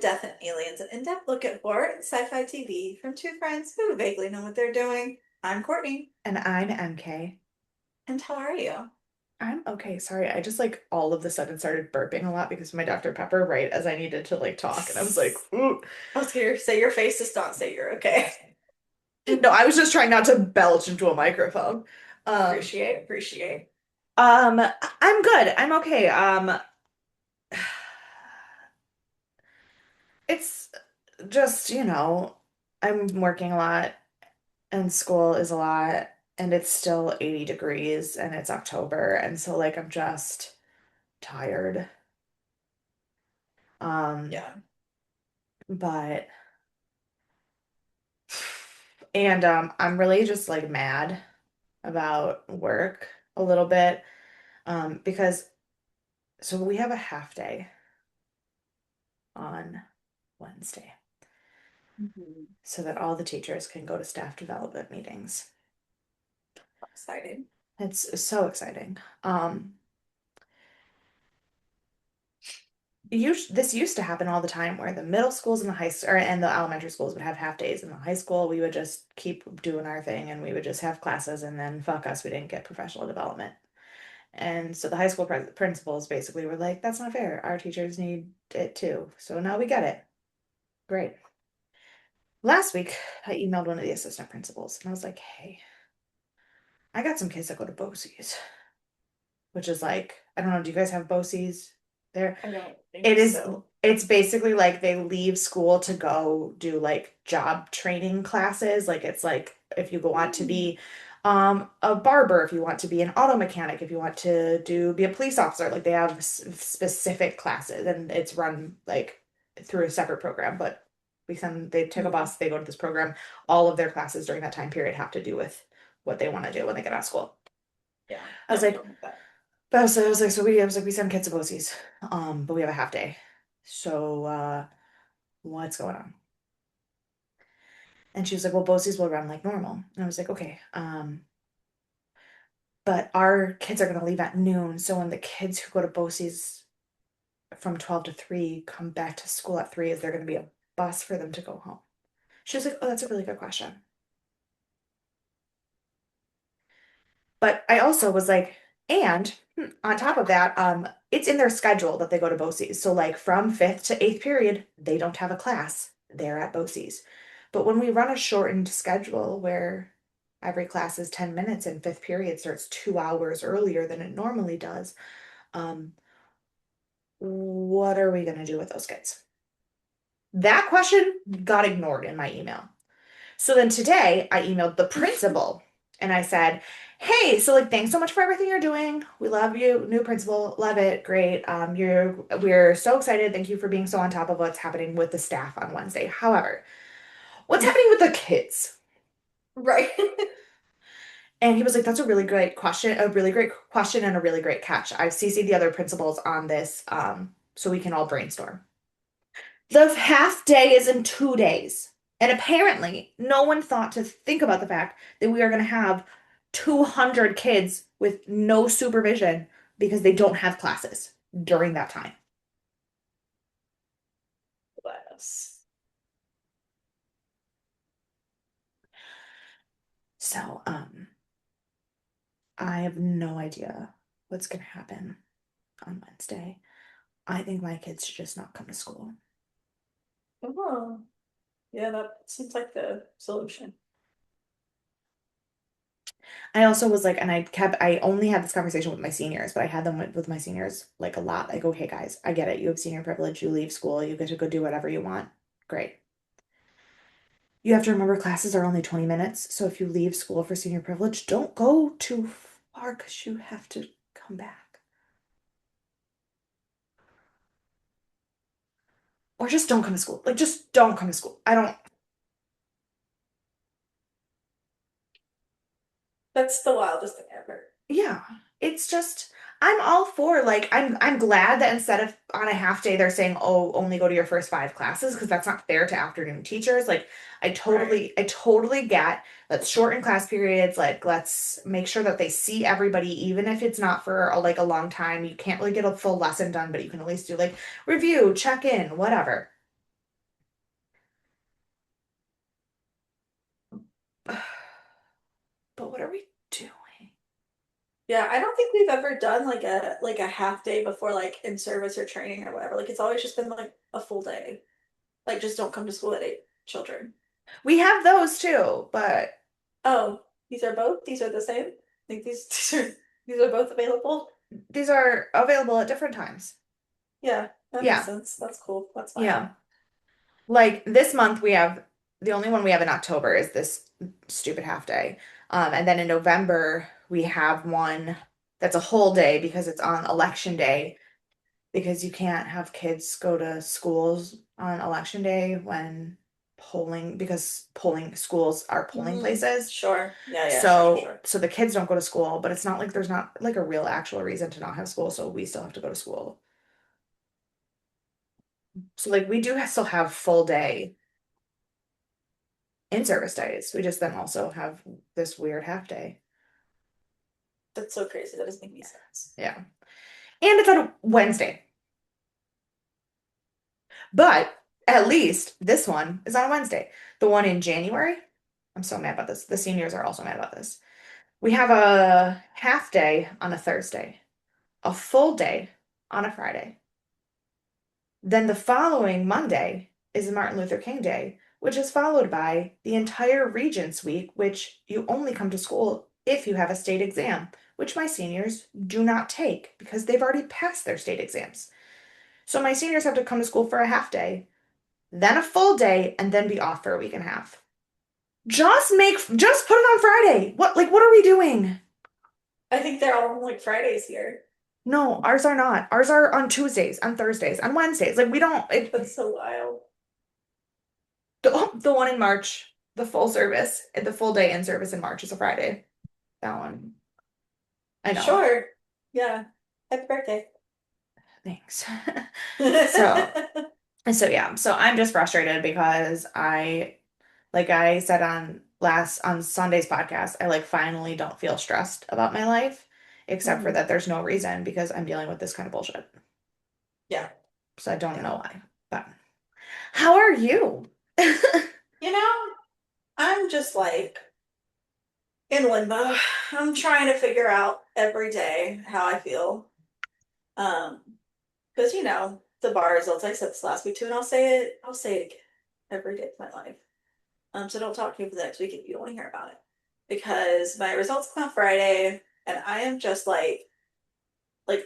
Death and Aliens, an in-depth look at horror and sci-fi TV from two friends who vaguely know what they're doing. I'm Courtney, And I'm MK. and how are you? I'm okay. Sorry, I just like all of the sudden started burping a lot because of my Dr. Pepper right as I needed to like talk. And I was like, ooh. I was gonna say your face does not say you're okay. No, I was just trying not to belch into a microphone. Um, Appreciate. um, I'm good. I'm okay. It's just, I'm working a lot and school is a lot and it's still 80 degrees and it's October and so like I'm just tired. Um, Yeah. but And I'm really just like mad about work a little bit because so we have a half day on Wednesday Mhm. so that all the teachers can go to staff development meetings. Excited. It's so exciting. This used to happen all the time where the middle schools and the and the elementary schools would have half days. In the high school, we would just keep doing our thing and we would just have classes and then fuck us, we didn't get professional development. And so the high school principals basically were like, that's not fair. Our teachers need it too. So now we get it. Great. Last week, I emailed one of the assistant principals and I was like, hey, I got some kids that go to BOCES, which is like, I don't know, do you guys have BOCES there? I don't think It is, so. it's basically like they leave school to go do like job training classes. Like it's like if you go want to Mm. be a barber, if you want to be an auto mechanic, if you want to be a police officer, like they have specific classes and it's run like through a separate program, but they take a Mhm. bus, they go to this program. All of their classes during that time period have to do with what they want to do when they get out of school. Yeah. I was No, we like, don't have that. I was like, I was like, we send kids to BOCES, but we have a half day. So, what's going on? And she was like, well, BOCES will run like normal. And I was like, okay, but our kids are going to leave at noon. So when the kids who go to BOCES from 12 to 3 come back to school at 3, is there going to be a bus for them to go home? She was like, oh, that's a really good question. But I also was like, and on top of that, it's in their schedule that they go to BOCES. So like from fifth to eighth period, they don't have a class. They're at BOCES. But when we run a shortened schedule where every class is 10 minutes and fifth period starts 2 hours earlier than it normally does, um, what are we going to do with those kids? That question got ignored in my email. So then today I emailed the principal and I said, hey, so like thanks so much for everything you're doing. We love you, new principal, love it, great. We're so excited. Thank you for being so on top of what's happening with the staff on Wednesday. However, what's happening with the kids? Right. And he was like, that's a really great question and a really great catch. I've CC'd the other principals on this, so we can all brainstorm. The half day is in 2 days. And apparently, no one thought to think about the fact that we are going to have 200 kids with no supervision because they don't have classes during that time. Bless. So, I have no idea what's going to happen on Wednesday. I think my kids should just not come to school. Oh, yeah, that seems like the solution. I also was like, and I only had this conversation with my seniors, but I had them with my seniors like a lot. Like, okay, guys, I get it. You have senior privilege. You leave school. You get to go do whatever you want. Great. You have to remember classes are only 20 minutes. So if you leave school for senior privilege, don't go too far because you have to come back. Or just don't come to school. Like, just don't come to school. I don't, That's the wildest thing ever. yeah, it's just I'm all for like I'm glad that instead of on a half day they're saying, "Oh, only go to your first 5 classes," because that's not fair to afternoon teachers. Like Right. I totally get let's shorten class periods, like let's make sure that they see everybody even if it's not for like a long time. You can't really get a full lesson done, but you can at least do like review, check in, whatever. But what are we doing? Yeah, I don't think we've ever done like a half day before like in service or training or whatever. Like it's always just been like a full day. Like just don't come to school at 8, children. We have those too, but Oh, these are both? These are the same? I think these are both available? these are available at different times. Yeah, that makes Yeah. sense. That's cool. That's fine. Yeah. Like this month we have the only one we have in October is this stupid half day. And then in November we have one that's a whole day because it's on election day because you can't have kids go to schools on election day when polling because polling schools are polling places. Sure. Yeah, yeah, sure, sure, So sure. so the kids don't go to school, but it's not like there's not like a real actual reason to not have school, so we still have to go to school. So like we do still have full day in service days. We just then also have this weird half day. That's so crazy. That doesn't make any sense. Yeah. And it's on a Wednesday. But at least this one is on a Wednesday. The one in January, I'm so mad about this. The seniors are also mad about this. We have a half day on a Thursday, a full day on a Friday. Then the following Monday is Martin Luther King Day, which is followed by the entire Regents Week, which you only come to school if you have a state exam, which my seniors do not take because they've already passed their state exams. So my seniors have to come to school for a half day, then a full day, and then be off for a week and a half. Just put it on Friday. What are we doing? I think they're all on like Fridays here. No, ours are not. Ours are on Tuesdays, on Thursdays, on Wednesdays. Like we don't That's so wild. the one in March, the full service, the full day in service in March is a Friday. That one. I know. Sure. Yeah. Happy birthday. Thanks. So, so yeah, so I'm just frustrated because like I said on Sunday's podcast, I like finally don't feel stressed about my life, except for Mhm. that there's no reason because I'm dealing with this kind of bullshit. Yeah. So I don't Yeah. know why. But how are you? You know, I'm just like in limbo. I'm trying to figure out every day how I feel. Um, because the bar results, I said this last week too, and I'll say it again every day of my life. So don't talk to me for the next week if you don't want to hear about it. Because my results come out Friday, and I am just like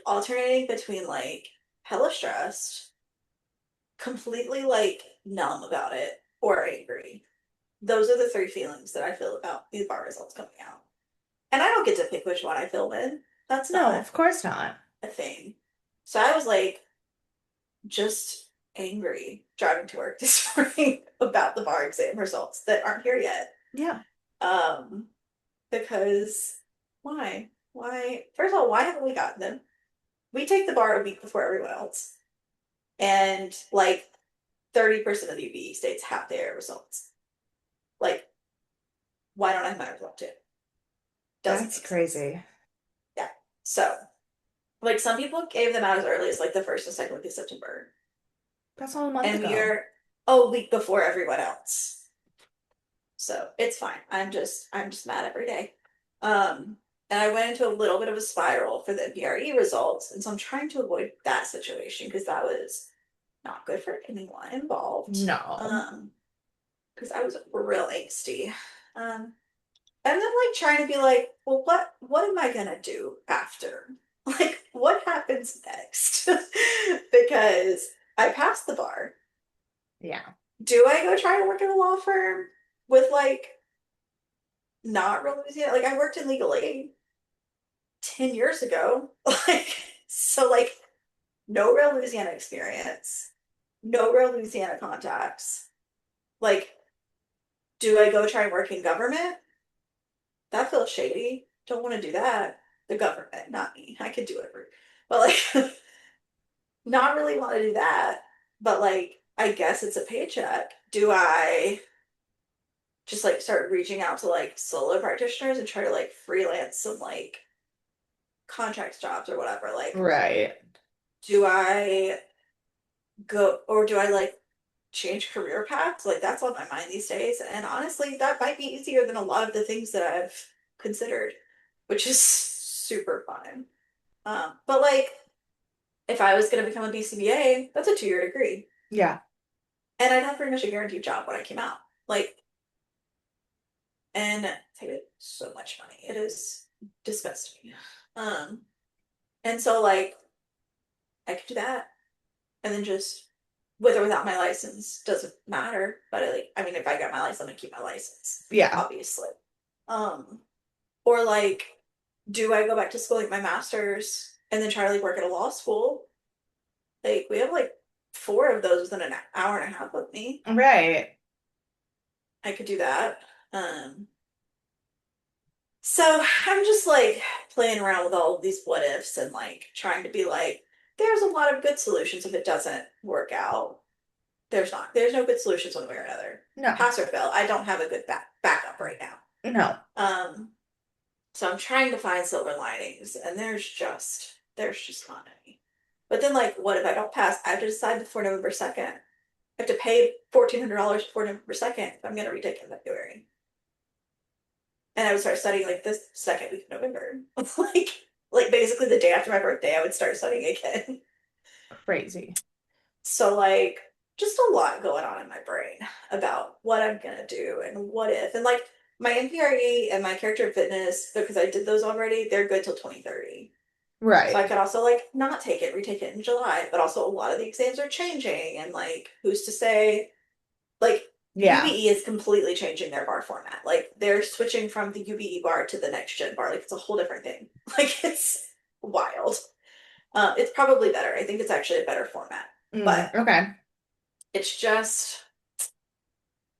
alternating between like hella stressed, completely like numb about it, or angry. Those are the three feelings that I feel about these bar results coming out. And I don't get to pick which one I feel in. That's No, not of course not. a thing. So I was like just angry driving to work this morning about the bar exam results that aren't here yet. Yeah. Um, because why? Why? First of all, why haven't we gotten them? We take the bar a week before everyone else, and like 30% of the UBE states have their results. Like, why don't I have my result too? Doesn't That's make sense. crazy. Yeah. So, like, some people gave them out as early as like the first and second week of September, That's all a month and we ago. are a week before everyone else. So it's fine. I'm just mad every day. Um, and I went into a little bit of a spiral for the NPRE results, and so I'm trying to avoid that situation because that was not good for anyone involved. No. Because I was real angsty. Um, and then like trying to be like, well, what am I gonna do after? Like, what happens next? Because I passed the bar. Yeah. Do I go try to work in a law firm with like not real Louisiana? Like I worked in legal aid 10 years ago. Like so like no real Louisiana experience, no real Louisiana contacts. Like, do I go try and work in government? That feels shady. Don't want to do that. The government, not me. I could do whatever. But like not really want to do that. But like I guess it's a paycheck. Do I just like start reaching out to like solo practitioners and try to like freelance some like contracts jobs or whatever? Like, Right. do I go or do I like change career paths. Like that's on my mind these days. And honestly, that might be easier than a lot of the things that I've considered, which is super fun. But like if I was going to become a BCBA, that's a 2-year degree. Yeah. And I'd have pretty much a guaranteed job when I came out. Like, and I paid so much money. It is disgusting. Um, and so like I could do that and then just with or without my license doesn't matter. But I mean, if I got my license, I'm gonna keep my license, Yeah. obviously. Um, or like, do I go back to school like my master's and then try to like work at a law school? Like we have like 4 of those within an hour and a half of me. Right. I could do that. Um, so I'm just like playing around with all of these what ifs and like trying to be like, there's a lot of good solutions if it doesn't work out. There's not. There's no good solutions one way or another. No. Pass or fail. I don't have a good backup right now. No. Um, so I'm trying to find silver linings, and there's just not any. But then, like, what if I don't pass? I have to decide before November 2nd. I have to pay $1,400 before November 2nd if I'm gonna retake in February. And I would start studying like this second week of November. like basically the day after my birthday, I would start studying again. Crazy. So like just a lot going on in my brain about what I'm gonna do and what if. And like my NPRE and my character fitness, because I did those already, they're good till 2030. So I Right. could also like not take it, retake it in July, but also a lot of the exams are changing and like who's to say like Yeah. UBE is completely changing their bar format. Like they're switching from the UBE bar to the next gen bar. Like it's a whole different thing. Like it's wild. It's probably better. I think it's actually a better format. But Okay. it's just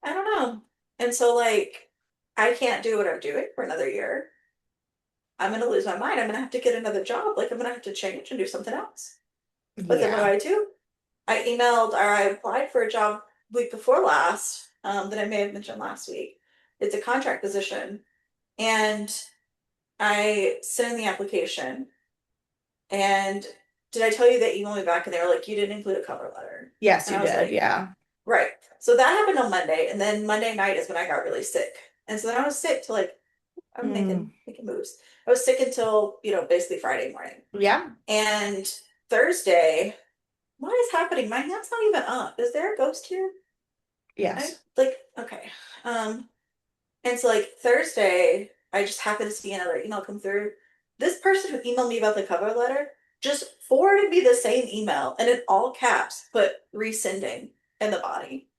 I don't know. And so like I can't do what I'm doing for another year. I'm gonna lose my mind. I'm gonna have to get another job. Like I'm gonna have to change and do something else. But then what Yeah. do? I emailed or I applied for a job week before last, that I may have mentioned last week. It's a contract position. And I sent in the application. And did I tell you they emailed me back and they were like, you didn't include a cover letter? Yes, And you I was did. like, Yeah. right. So that happened on Monday. And then Monday night is when I got really sick. And so then I was sick to like, I'm Mm. making moves. I was sick until, basically Friday morning. Yeah. And Thursday, what is happening? My hand's not even up. Is there a ghost here? I Yes. like okay. Um, and so like Thursday, I just happened to see another email come through. This person who emailed me about the cover letter just forwarded me the same email and in all caps put resending in the body.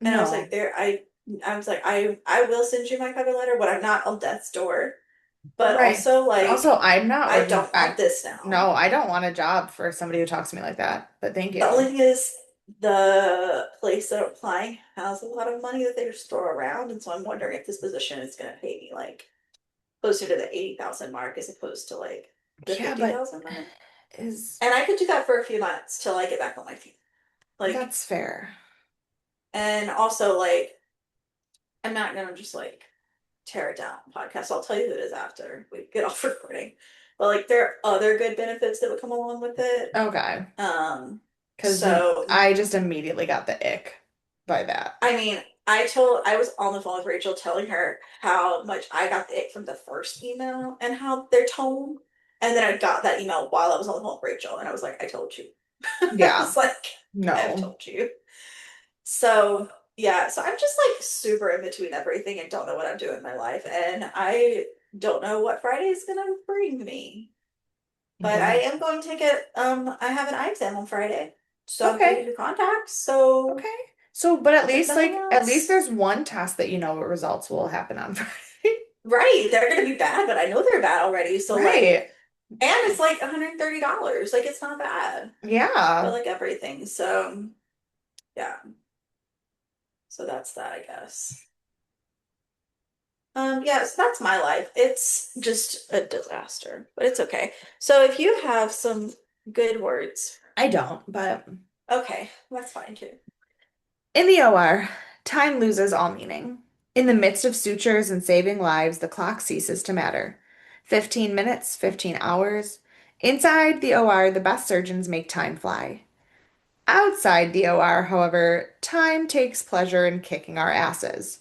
And I was like, No. I was like, I will send you my cover letter, but I'm not on death's door. But Right. also But like also, I'm not I looking. don't want this now. No, I don't want a job for somebody who talks to me like that. But thank The only you. thing is the place that I'm applying has a lot of money that they just throw around, and so I'm wondering if this position is going to pay me like closer to the 80,000 mark as opposed to like the Yeah, but 50,000 mark. is And I could do that for a few months till I get back on my feet. Like, that's fair. and also like I'm not gonna just like tear it down on podcast. I'll tell you who it is after we get off recording. But like there are other good benefits that would come along with it. Okay. Um, Because so I just immediately got the ick by that. I mean, I was on the phone with Rachel telling her how much I got the ick from the first email and how their tone. And then I got that email while I was on the phone with Rachel, and I was like, I told you. I Yeah. was like, I've No. told you. So yeah, so I'm just like super in between everything and don't know what I'm doing in my life. And I don't know what Friday is gonna bring me. But I Yeah. am going to get I have an eye exam on Friday. So I'm going to Okay. do contacts. So Okay. So, but if nothing at least else. there's one test that you know what results will happen on Friday. Right, they're gonna be bad, but I know they're bad already. So like, Right. and it's like $130. Like it's not bad for Yeah. like everything. So yeah, so that's that, I guess. Yeah, so that's my life. It's just a disaster, but it's okay. So if you have some good words, I don't, but okay, that's fine too. in the OR, time loses all meaning. In the midst of sutures and saving lives, the clock ceases to matter. 15 minutes, 15 hours. Inside the OR, the best surgeons make time fly. Outside the OR, however, time takes pleasure in kicking our asses.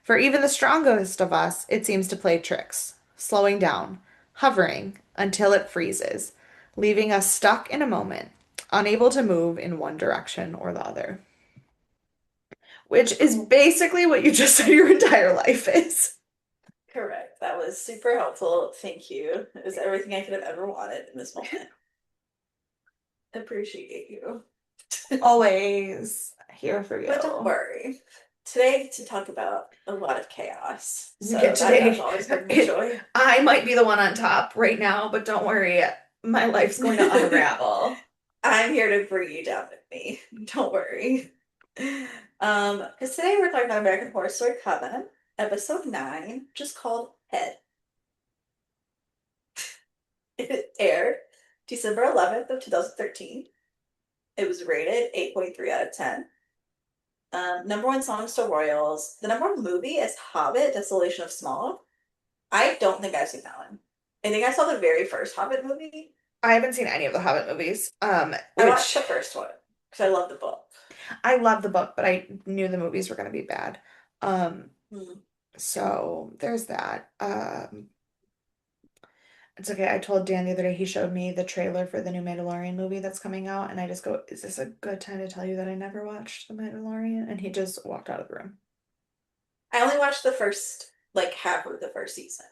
For even the strongest of us, it seems to play tricks, slowing down, hovering until it freezes, leaving us stuck in a moment, unable to move in one direction or the other. Which is basically what you just said your entire life is. Correct. That was super helpful. Thank you. It was everything I could have ever wanted in this moment. Appreciate you. Always here for But don't you. worry. Today I get to talk about a lot of chaos. Yeah, So that today, always brings me joy. I might be the one on top right now, but don't worry, my life's going to unravel. I'm here to bring you down with me. Don't worry. Because today we're talking about American Horror Story Coven, episode 9, just called Head. It aired December 11th of 2013. It was rated 8.3 out of 10. Number one song is to Royals. The number one movie is Hobbit, Desolation of Smaug. I don't think I've seen that one. I think I saw the very first Hobbit movie. I haven't seen any of the Hobbit movies, I watched which the first one because I love the book. I love the book, but I knew the movies were going to be bad. Um, Hmm. so there's that. It's okay. I told Dan the other day he showed me the trailer for the new Mandalorian movie that's coming out, and I just go, "Is this a good time to tell you that I never watched the Mandalorian?" And he just walked out of the room. I only watched the first, like, half of the first season.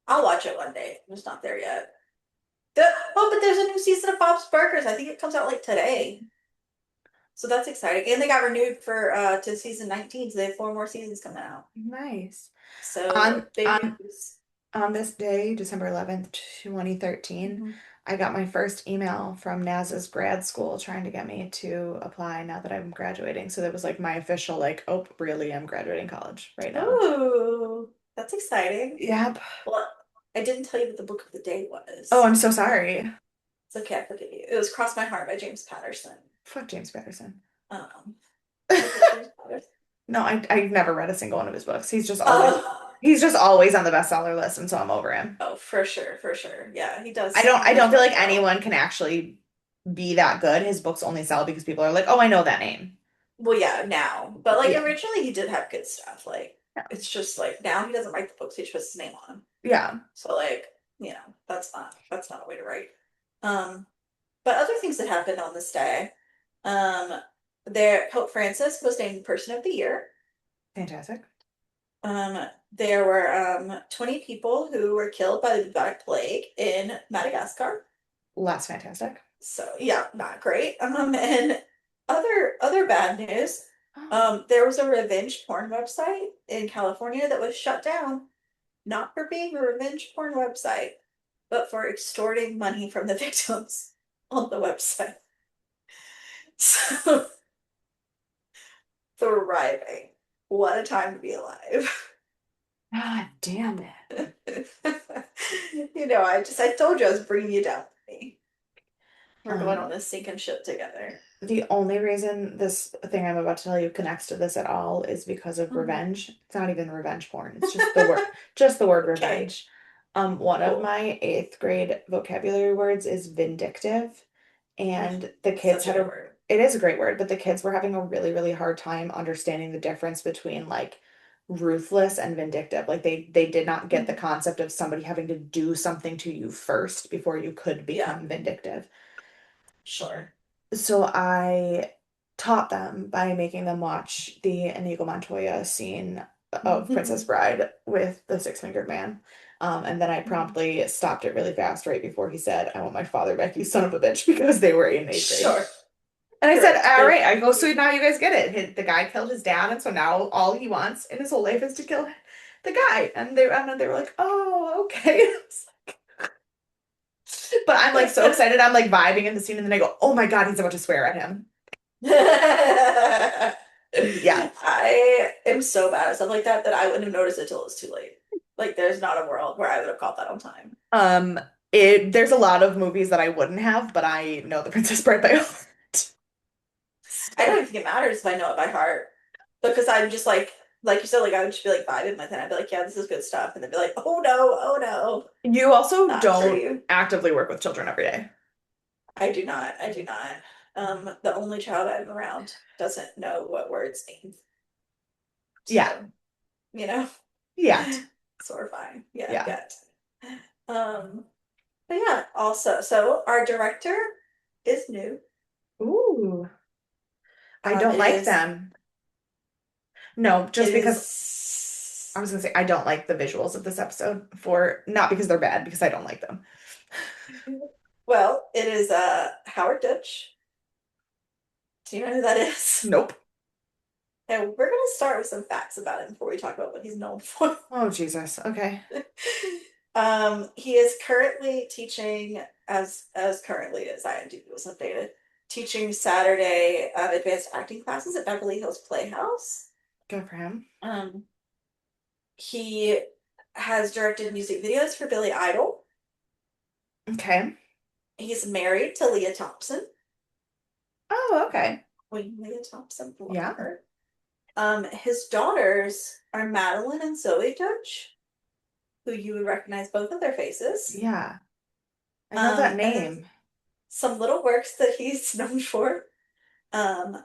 I'll watch it one day. I'm just not there yet. But there's a new season of Bob's Burgers. I think it comes out like today. So that's exciting. And they got renewed for to season 19, so they have 4 more seasons coming out. Nice. So On big on news. on this day, December 11th, 2013, Mhm. I got my first email from NASA's grad school trying to get me to apply now that I'm graduating. So that was like my official, like, oh, really, I'm graduating college right now. Ooh, that's exciting. Yep. Well, I didn't tell you what the book of the day Oh, was. I'm so sorry. It's okay, I forgive you. It was Cross My Heart by James Patterson. Fuck James Patterson. Um, you hate James Patterson? No, I've never read a single one of his books. Oh, He's just always on the bestseller list, and so I'm over him. oh, for sure, for sure. Yeah, I he does don't feel really like well. anyone can actually be that good. His books only sell because people are like, "Oh, I know that name." Well, yeah, now. But like Yeah. originally he did have good stuff. Like Yeah. it's just like now he doesn't write the books, he just puts his name on them. Yeah. So like, that's not a way to write. Um, but other things that happened on this day, um, there Pope Francis was named Person of the Year. Fantastic. There were 20 people who were killed by the bubonic plague in Madagascar. Less fantastic. So yeah, not great. And other bad news. Oh, There was a revenge porn website in California that was shut down, not for being a revenge porn website, but for extorting money from the victims on the website. So thriving. What a time to be alive. God damn it. I told you I was bringing you down with me. We're going on Um, this sinking ship together. the only reason this thing I'm about to tell you connects to this at all is because of Mhm. revenge. It's not even revenge porn. It's just the word Okay, revenge. One of cool. my eighth grade vocabulary words is vindictive, Ugh, and the kids such a had good a, word. it is a great word, but the kids were having a really, really hard time understanding the difference between like ruthless and vindictive. Like they did not get the Mhm. concept of somebody having to do something to you first before you could Yeah, become vindictive. sure. So I taught them by making them watch the Inigo Montoya scene of Princess Mhm. Bride with the six-fingered man. And then I promptly stopped it really fast right before he said, "I want my father back, you son of a bitch," because they were in eighth grade. Sure. And I said, Correct. "All They're right." I go, "So now you guys get it. The guy killed his dad, and so now all he wants in his whole life is to kill the guy." And they were like, "Oh, okay." But I'm like so excited. I'm like vibing in the scene, and then I go, "Oh my God, he's about to swear at him." Yeah. I am so bad at stuff like that that I wouldn't have noticed it till it was too late. Like, there's not a world where I would have caught that on time. Um, there's a lot of movies that I wouldn't have, but I know The Princess Bride by heart. I So don't even think it matters if I know it by heart because I'm just like you said, like I would just be like vibing with it. I'd be like, yeah, this is good stuff, and then be like, oh no, you also not for don't you. actively work with children every day. I do not. I do not. The only child I'm around doesn't know what words mean. Yeah. So, you know, Yet. so we're fine. Yeah, Yeah. yet. Um, but yeah, also, so our director is new. Ooh. I don't It like is, them. No, it just because I is, was gonna say I don't like the visuals of this episode for not because they're bad, because I don't like them. well, it is Howard Dutch. Do you know who that is? Nope. And we're gonna start with some facts about him before we talk about what he's known for. Oh, Jesus. Okay. He is currently teaching as currently as IMDb was updated, teaching Saturday advanced acting classes at Beverly Hills Playhouse. Good for him. Um, he has directed music videos for Billy Idol. Okay. He's married to Leah Thompson. Oh, okay. Queen Leah Thompson, love Yeah. her. His daughters are Madeline and Zoe Dutch, who you would recognize both of their faces. Yeah. I know that And then name. some little works that he's known for. Um,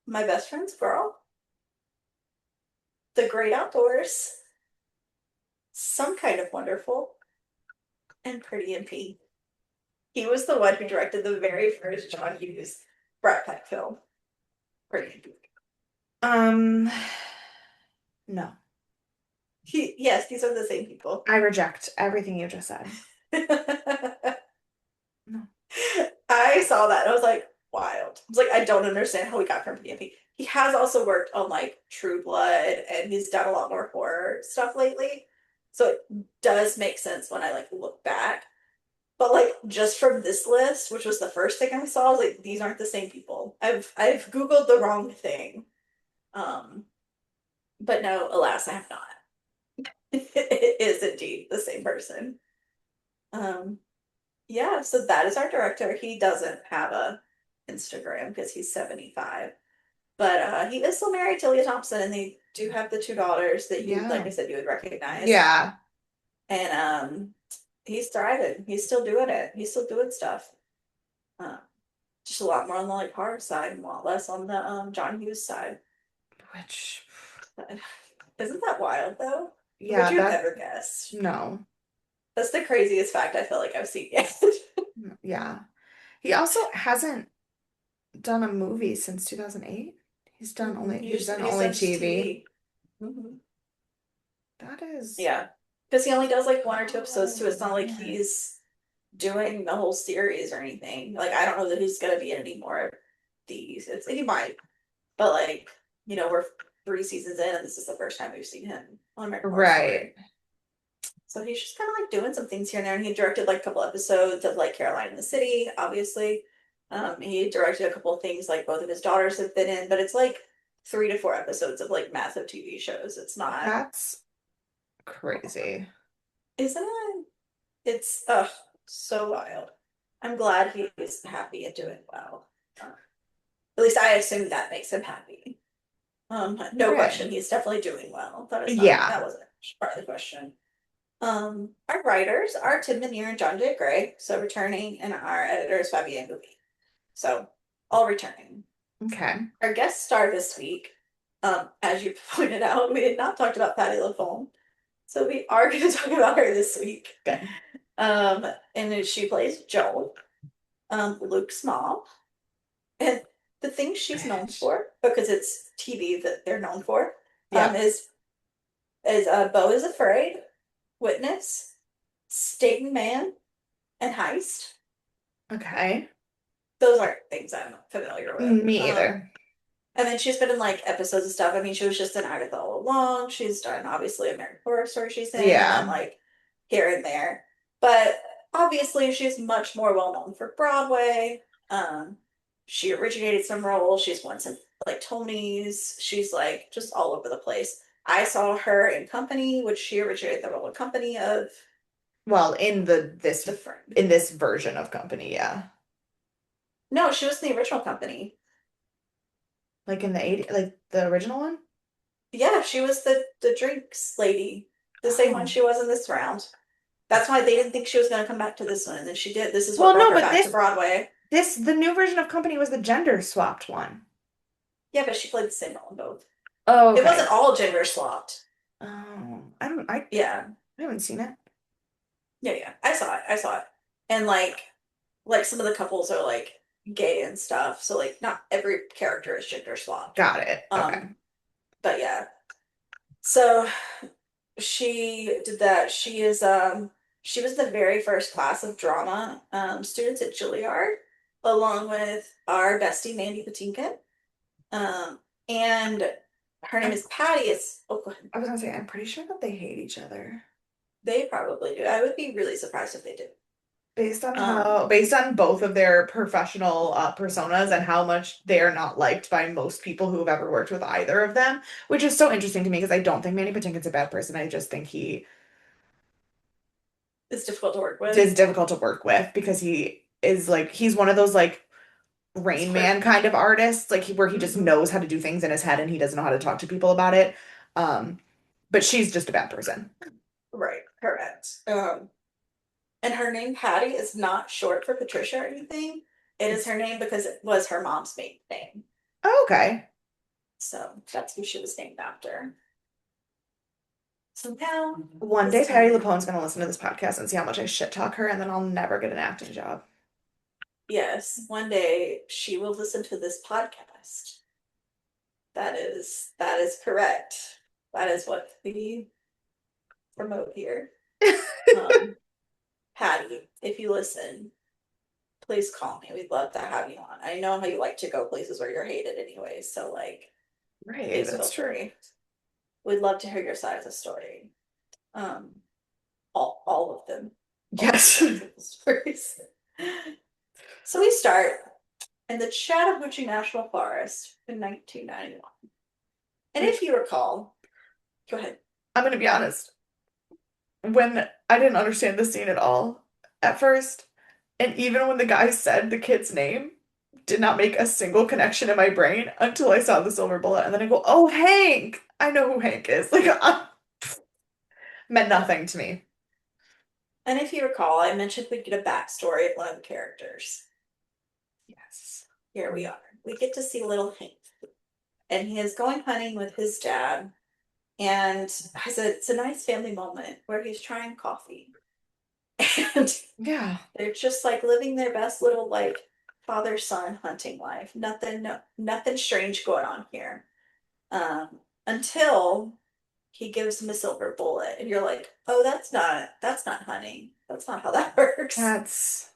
My Best Friend's Girl, The Great Outdoors, Some Kind of Wonderful, and Pretty in Pink. He was the one who directed the very first John Hughes Brat Pack film, Pretty in Pink. Um, no. Yes, these are the same people. I reject everything you just said. No. I saw that and I was like, wild. I was like, I don't understand how we got from PMP. He has also worked on like True Blood and he's done a lot more horror stuff lately. So it does make sense when I like look back. But like just from this list, which was the first thing I saw, I was like, these aren't the same people. I've Googled the wrong thing. Um, but no, alas, I have not. It is indeed the same person. Um, Yeah, so that is our director. He doesn't have a Instagram because he's 75. But he is still married to Leah Thompson and they do have the two daughters that you, like Yeah. I said, you would recognize. Yeah. And he's thriving. He's still doing it. He's still doing stuff. Uh, just a lot more on the like horror side and a lot less on the John Hughes side. Which, But isn't that wild though? Would yeah, you have that, ever guessed? no. That's the craziest fact I feel like I've seen yet. Yeah. He also hasn't done a movie since 2008. He's done He's only done just TV. TV. hmm That is, Yeah. Because he only does like one or two episodes oh too. It's not like man. he's doing the whole series or anything. Like I don't know that he's gonna be in any more of these. He might, but like, we're 3 seasons in and this is the first time we've seen him on American Horror Right. Story. So he's just kind of like doing some things here and there. And he directed like a couple episodes of like Caroline in the City, obviously. He directed a couple of things like both of his daughters have been in, but it's like 3 to 4 episodes of like massive TV shows. It's not, That's crazy. isn't it? It's so wild. I'm glad he's happy and doing well. At least I assume that makes him happy. No Okay. question, he's definitely doing well. Yeah. That wasn't part of the question. Our writers are Tim Minear and John J. Gray, so returning, and our editors Fabienne Movie. So all returning. Okay. Our guest star this week, as you pointed out, we had not talked about Patty LaFone, so we are going to talk about her this week. Good. And she plays Joan, Luke's mom. And the thing she's known Bitch. for, because it's TV that they're known for, Yep. is Beau is Afraid, Witness, Stain Man, and Heist. Okay. Those aren't things I'm familiar with. Me either. And then she's been in like episodes of stuff. I mean, she was just in Agatha All Along. She's done obviously American Horror Story she's in, and then Yeah. like here and there. But obviously she's much more well known for Broadway. Um, she originated some roles. She's won some like Tonys. She's like just all over the place. I saw her in Company, which she originated the role in Company of Well, the friend. in this version of Company, yeah. No, she was in the original Company. Like in the 80s, like the original one? Yeah, she was the drinks lady, the same one Oh. she was in this round. That's why they didn't think she was going to come back to this one, and then she did. This is what Well, brought no, her but back to Broadway. The new version of Company was the gender swapped one. Yeah, but she played the same role in both. Oh, It wasn't okay. all gender swapped. Oh, I Yeah. haven't seen it. Yeah, yeah. I saw it. I saw it. And like some of the couples are like gay and stuff. So like not every character is gender swapped. Got it. Okay. Um, but yeah. So she did that. She was the very first class of drama students at Juilliard, along with our bestie Mandy Patinkin. Um, and her name I'm, is Patty. It's oh, go ahead. I was gonna say, I'm pretty sure that they hate each other. They probably do. I would be really surprised if they did. Um, Based on both of their professional personas and how much they are not liked by most people who have ever worked with either of them, which is so interesting to me because I don't think Manny Patinkin's a bad person. I just think he it's difficult to work with. is difficult to work with because he is like he's one of those like It's Rain Man quirky. kind of artists, where he just Hmm. knows how to do things in his head and he doesn't know how to talk to people about it. Um, but she's just a bad person. Right, correct. And her name Patty is not short for Patricia or anything. It is It's her name because it was her mom's maiden name. oh, okay. So that's who she was named after. So now One it's day Patty time. LuPone's gonna listen to this podcast and see how much I shit talk her, and then I'll never get an acting job. Yes, one day she will listen to this podcast. That is correct. That is what we promote here. Um, Patty, if you listen, please call me. We'd love to have you on. I know how you like to go places where you're hated anyway, so like Right, please that's feel true. free. We'd love to hear your side of the story. Um, all of them, all of your Yes. sides of the stories. So we start in the Chattahoochee National Forest in 1991. And if you recall, go ahead. I'm gonna be honest. When I didn't understand the scene at all at first, and even when the guy said the kid's name, did not make a single connection in my brain until I saw the silver bullet, and then I go, "Oh, Hank! I know who Hank is." Like, meant Yeah. nothing to me. And if you recall, I mentioned we get a backstory of one of the characters. Yes. Here we are. We get to see little Hank, and he is going hunting with his dad, and it's a nice family moment where he's trying coffee, and Yeah. they're just like living their best little like father son hunting life. Nothing, no, nothing strange going on here. Until he gives him a silver bullet, and you're like, oh, that's not hunting. That's not how that works. That's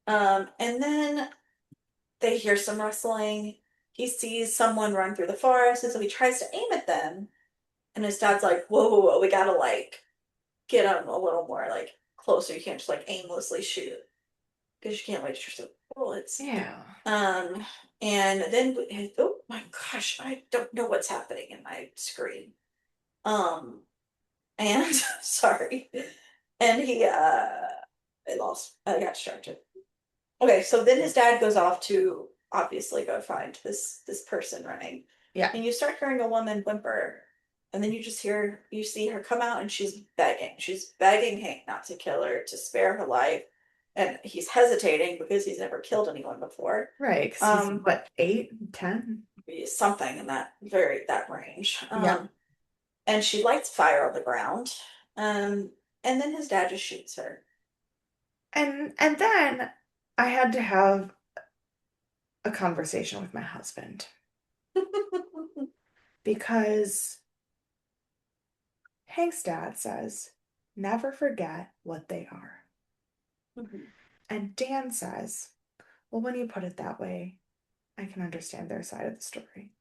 And then they hear some rustling. He sees someone run through the forest, and so he tries to aim at them. And his dad's like, whoa, whoa, whoa, we gotta like get him a little more like closer. You can't just like aimlessly shoot because you can't waste your bullets. yeah. Um, and then oh my gosh, I don't know what's happening in my screen. Um, and sorry, and I got distracted. Okay, so then his dad goes off to obviously go find this person running. Yeah. And you start hearing a woman whimper. And then you see her come out and she's begging. She's begging Hank not to kill her, to spare her life. And he's hesitating because he's never killed anyone before. Right, because he's Um, what, 8, 10? Something in that range. Yeah. And she lights fire on the ground. And then his dad just shoots her. And then I had to have a conversation with my husband because Hank's dad says, never forget what they are. And Dan says, well, when you put it that way, I can understand their side of the story.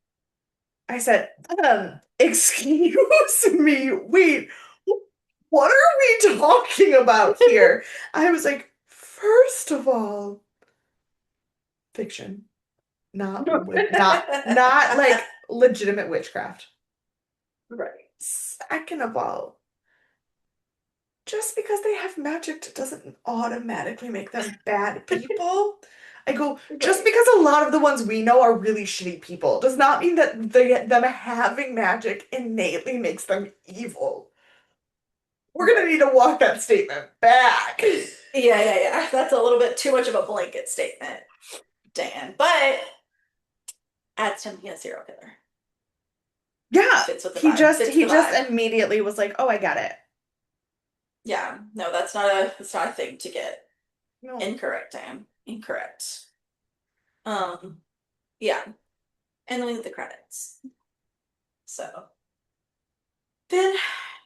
I said, excuse me, wait, what are we talking about here? I was like, first of all, fiction, not like legitimate witchcraft. Right. Second of all, just because they have magic doesn't automatically make them bad people. I go, just Right. because a lot of the ones we know are really shitty people does not mean that them having magic innately makes them evil. We're gonna need Right. to walk that statement back. Yeah, yeah, yeah. That's a little bit too much of a blanket statement. again, but adds to him being a serial killer. Yeah, Fits with the he vibe. just Fits he the just vibe. immediately was like, "Oh, I get it." Yeah, no, that's not a thing to get. No. Incorrect, Sam. Incorrect. Um, yeah. And then we get the credits. So then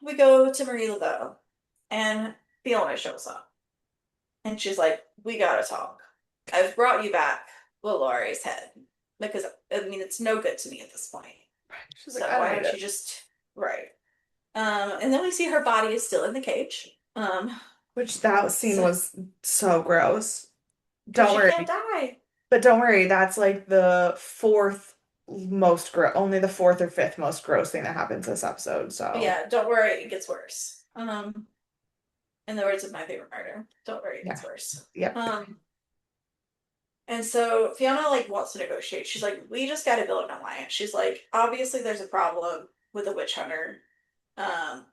we go to Marie Laveau, and Fiona shows up. And she's like, we gotta talk. I've brought you back Laurie's head. Because, I mean, it's no good to me at this point. She's like, So "I don't why need don't it." you just, right. And then we see her body is still in the cage. Which that scene So, was so gross. because Don't she can't worry. die. But don't worry, that's like the fourth most gross, only the fourth or fifth most gross thing that happens this episode. But So, yeah, don't worry, it gets worse. In the words of my favorite murder, don't worry, it yeah. gets worse. Yep. And so Fiona like wants to negotiate. She's like, we just got to build an alliance. She's like, obviously there's a problem with a witch hunter. Um,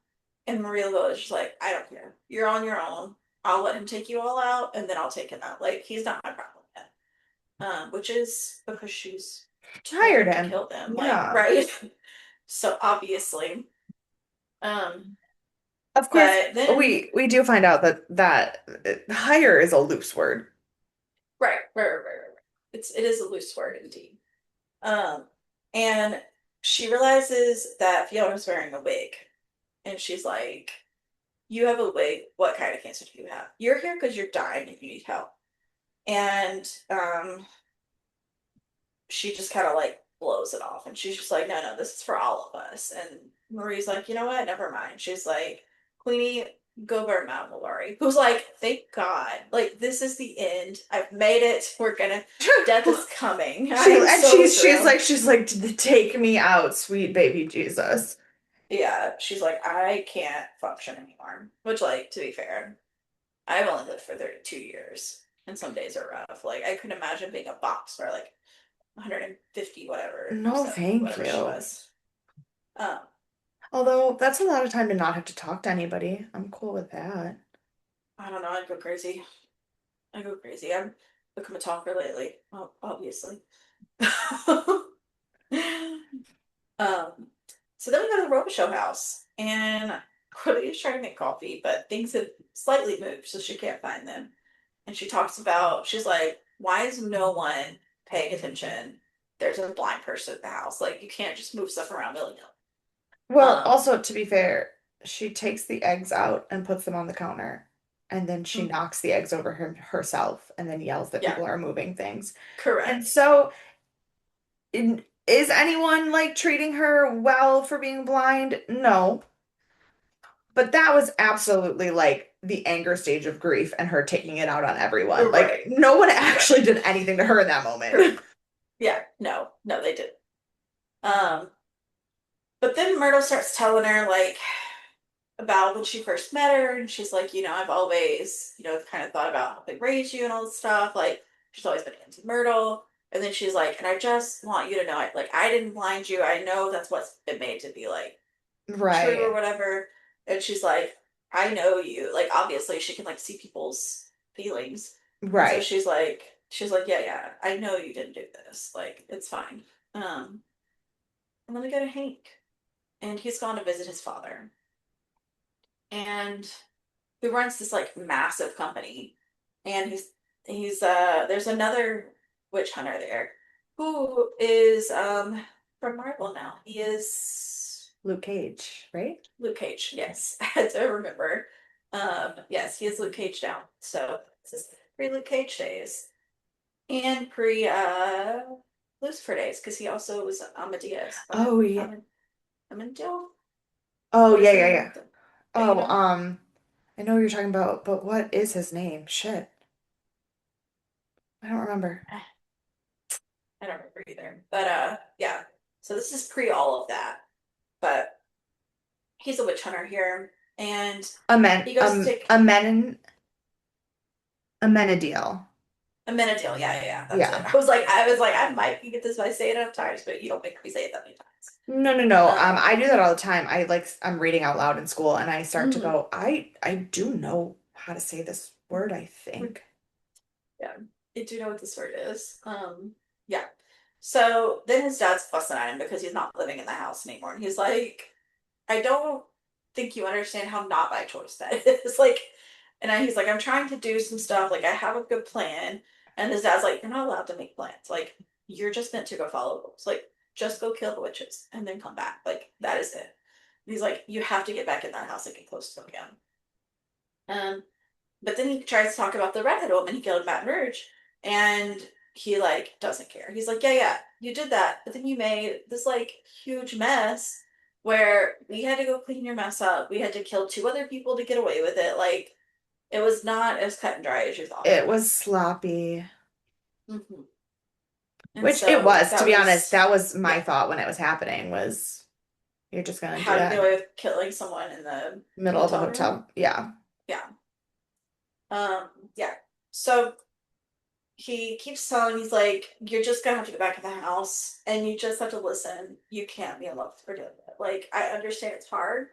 and Maria Village is like, I don't care. You're on your own. I'll let him take you all out, and then I'll take him out. Like he's not my problem yet. Which is because she's told Hired him to him. kill them. Like Yeah. right. So obviously, um, Of course, but then we do find out that hire is a loose word. right. It is a loose word indeed. Um, and she realizes that Fiona's wearing a wig, and she's like, "You have a wig. What kind of cancer do you have? You're here because you're dying and you need help." And she just kind of like blows it off, and she's just like, "No, no, this is for all of us." And Marie's like, "You know what? Never mind." She's like, "Queenie, go burn Mount Mallory." Who's like, "Thank God! Like this is the end. I've made it. We're gonna. Death is coming. I am so thrilled." She's like, take me out, sweet baby Jesus. Yeah, she's like, I can't function anymore. Which, like, to be fair, I've only lived for 32 years, and some days are rough. Like, I couldn't imagine being a box for like 150, whatever, No, 70, thank whatever she you. was. Um, Although that's a lot of time to not have to talk to anybody. I'm cool with that. I don't know, I'd go crazy. I go crazy. I've become a talker lately, well, obviously. Um, so then we go to the Robichaux house, and Cordelia trying to make coffee, but things have slightly moved, so she can't find them. And she talks about, she's like, why is no one paying attention? There's a blind person at the house. Like, you can't just move stuff around willy-nilly. Well, Um, also to be fair, she takes the eggs out and puts them on the counter, and then she mm, knocks the eggs over herself and then yells that yeah, people are moving things. And correct. so, is anyone like treating her well for being blind? No. But that was absolutely like the anger stage of grief and her taking it out on everyone. Like, Right, no one actually right. did anything to her in that Her, moment. yeah, no, no, they didn't. Um, but then Myrtle starts telling her, like, about when she first met her, and she's like, I've always, kind of thought about helping raise you and all this stuff. Like, she's always been into Myrtle. And then she's like, and I just want you to know, like, I didn't blind you. I know that's what's been made to be like true or Right. whatever. And she's like, I know you. Like, obviously, she can like see people's feelings. And so Right. she's like, yeah, yeah, I know you didn't do this. Like, it's fine. Um, and then we go to Hank, and he's gone to visit his father, and who runs this like massive company, and he's there's another witch hunter there who is from Marvel now. He is Luke Cage, right? Luke Cage. Yes, I had to remember. Yes, he is Luke Cage now. So this is pre Luke Cage days and pre Lucifer days because he also was Amadeus. Oh yeah. Amadeo. Oh What yeah, is the yeah, name yeah. of the? Yeah, you Oh, know. I know what you're talking about, but what is his name? Shit. I don't remember. I don't remember either. But yeah. So this is pre all of that. But he's a witch hunter here, and he goes to take Amenadiel. a Menadil. Yeah, yeah, yeah, that's it. Yeah. I was like, I might get this by saying it enough times, but you don't make me say it that many times. No, no, no. Um, I do that all the time. I'm reading out loud in school and I start to mhm, go, I do know how to say this word, I think. yeah. I do know what this word is. Yeah. So then his dad's fussing at him because he's not living in the house anymore. And he's like, I don't think you understand how not by choice that is. Like, and he's like, I'm trying to do some stuff. Like, I have a good plan. And his dad's like, you're not allowed to make plans. Like, you're just meant to go follow rules. Like, just go kill the witches and then come back. Like, that is it. And he's like, you have to get back in that house and get close to them again. But then he tries to talk about the redhead woman he killed in Baton Rouge, and he like doesn't care. He's like, yeah, yeah, you did that, but then you made this like huge mess where we had to go clean your mess up. We had to kill two other people to get away with it. Like it was not as cut and dry as you thought. It was sloppy. Hmm. And Which it so was, to that be honest, was, that was my yeah, thot when it was happening was you're just gonna do how to get that away with killing someone in the middle of a hotel room. hotel. Yeah. Yeah. Yeah. So he keeps telling he's like, you're just gonna have to get back in the house and you just have to listen. You can't be in love or deal with it. Like, I understand it's hard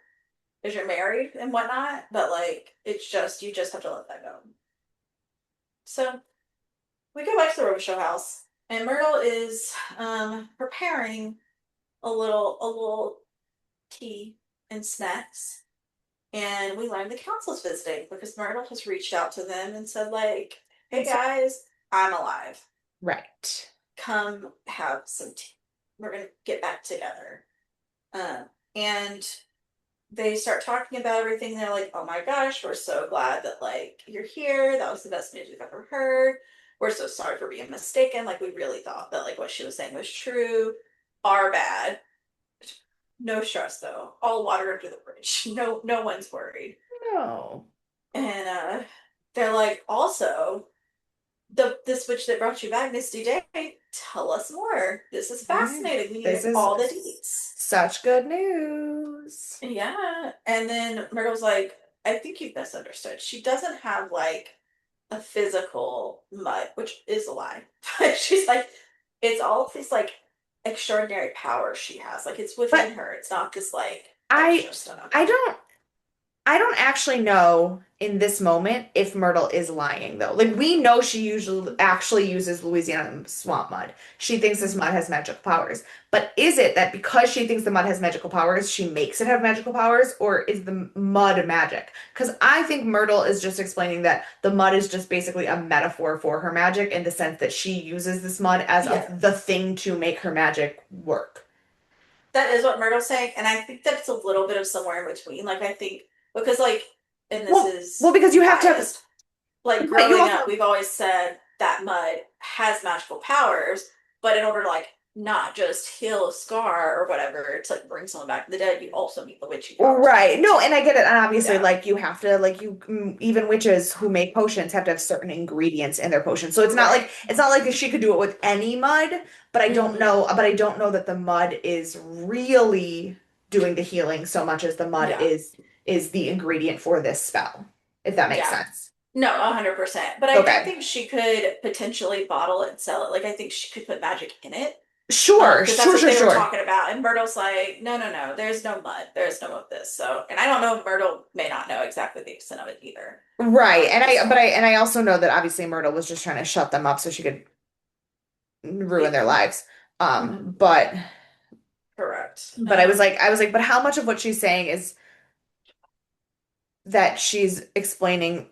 because you're married and whatnot, but like it's just you just have to let that go. So we go back to the Robichaux house and Myrtle is preparing a little tea and snacks. And we learn the council's visiting because Myrtle has reached out to them and said, like, hey And so, guys, I'm alive. right. Come have some tea. We're gonna get back together. Uh, and they start talking about everything. They're like, oh my gosh, we're so glad that like you're here. That was the best news we've ever heard. We're so sorry for being mistaken. Like we really thought that like what she was saying was true. Our bad. No stress though. All water under the bridge. No one's worried. No. And they're like, also, this witch that brought you back, Misty Day, tell us more. This is Right. fascinating. We need This is all the deets. such good news. Yeah. And then Myrtle's like, I think you've misunderstood. She doesn't have like a physical mud, which is a lie. But she's like, it's all of these like extraordinary powers she has. Like it's But within her. It's not just like I extra stuff. I don't I don't actually know in this moment if Myrtle is lying though. Like we know she usually actually uses Louisiana swamp mud. She thinks this mud Mhm. has magical powers. But is it that because she thinks the mud has magical powers, she makes it have magical powers, or is the mud magic? Because I think Myrtle is just explaining that the mud is just basically a metaphor for her magic in the sense that she uses this mud as Yeah. the thing to make her magic work. That is what Myrtle's saying, and I think that's a little bit of somewhere in between. Like I think because like, and this Well, is because you have to have, biased. Like but you growing also up, we've always said that mud has magical powers, but in order to like not just heal a scar or whatever, to like bring someone back from the dead, you also need the witchy powers with right. it No, too. and I get it. And obviously, Yeah. like, you have to, like, even witches who make potions have to have certain ingredients in their potions. So Right. it's not like she could do it with any mud, Hmm. but I don't know that the mud is really doing the healing so much as the mud Yeah. is the ingredient for this spell, if that makes Yeah. sense. No, 100%. But I do Okay. think she could potentially bottle it and sell it. Like I think she could put magic in it. Sure, Because that's sure, what sure, they were sure. talking about. And Myrtle's like, no, no, no, there's no mud. There's no of this. So, and I don't know if Myrtle may not know exactly the extent of it either. Right. And Just I also know that obviously Myrtle was just trying to shut them up so she could ruin leave their them. lives. Hmm. But Correct. I was like, but how much of what she's saying is that she's explaining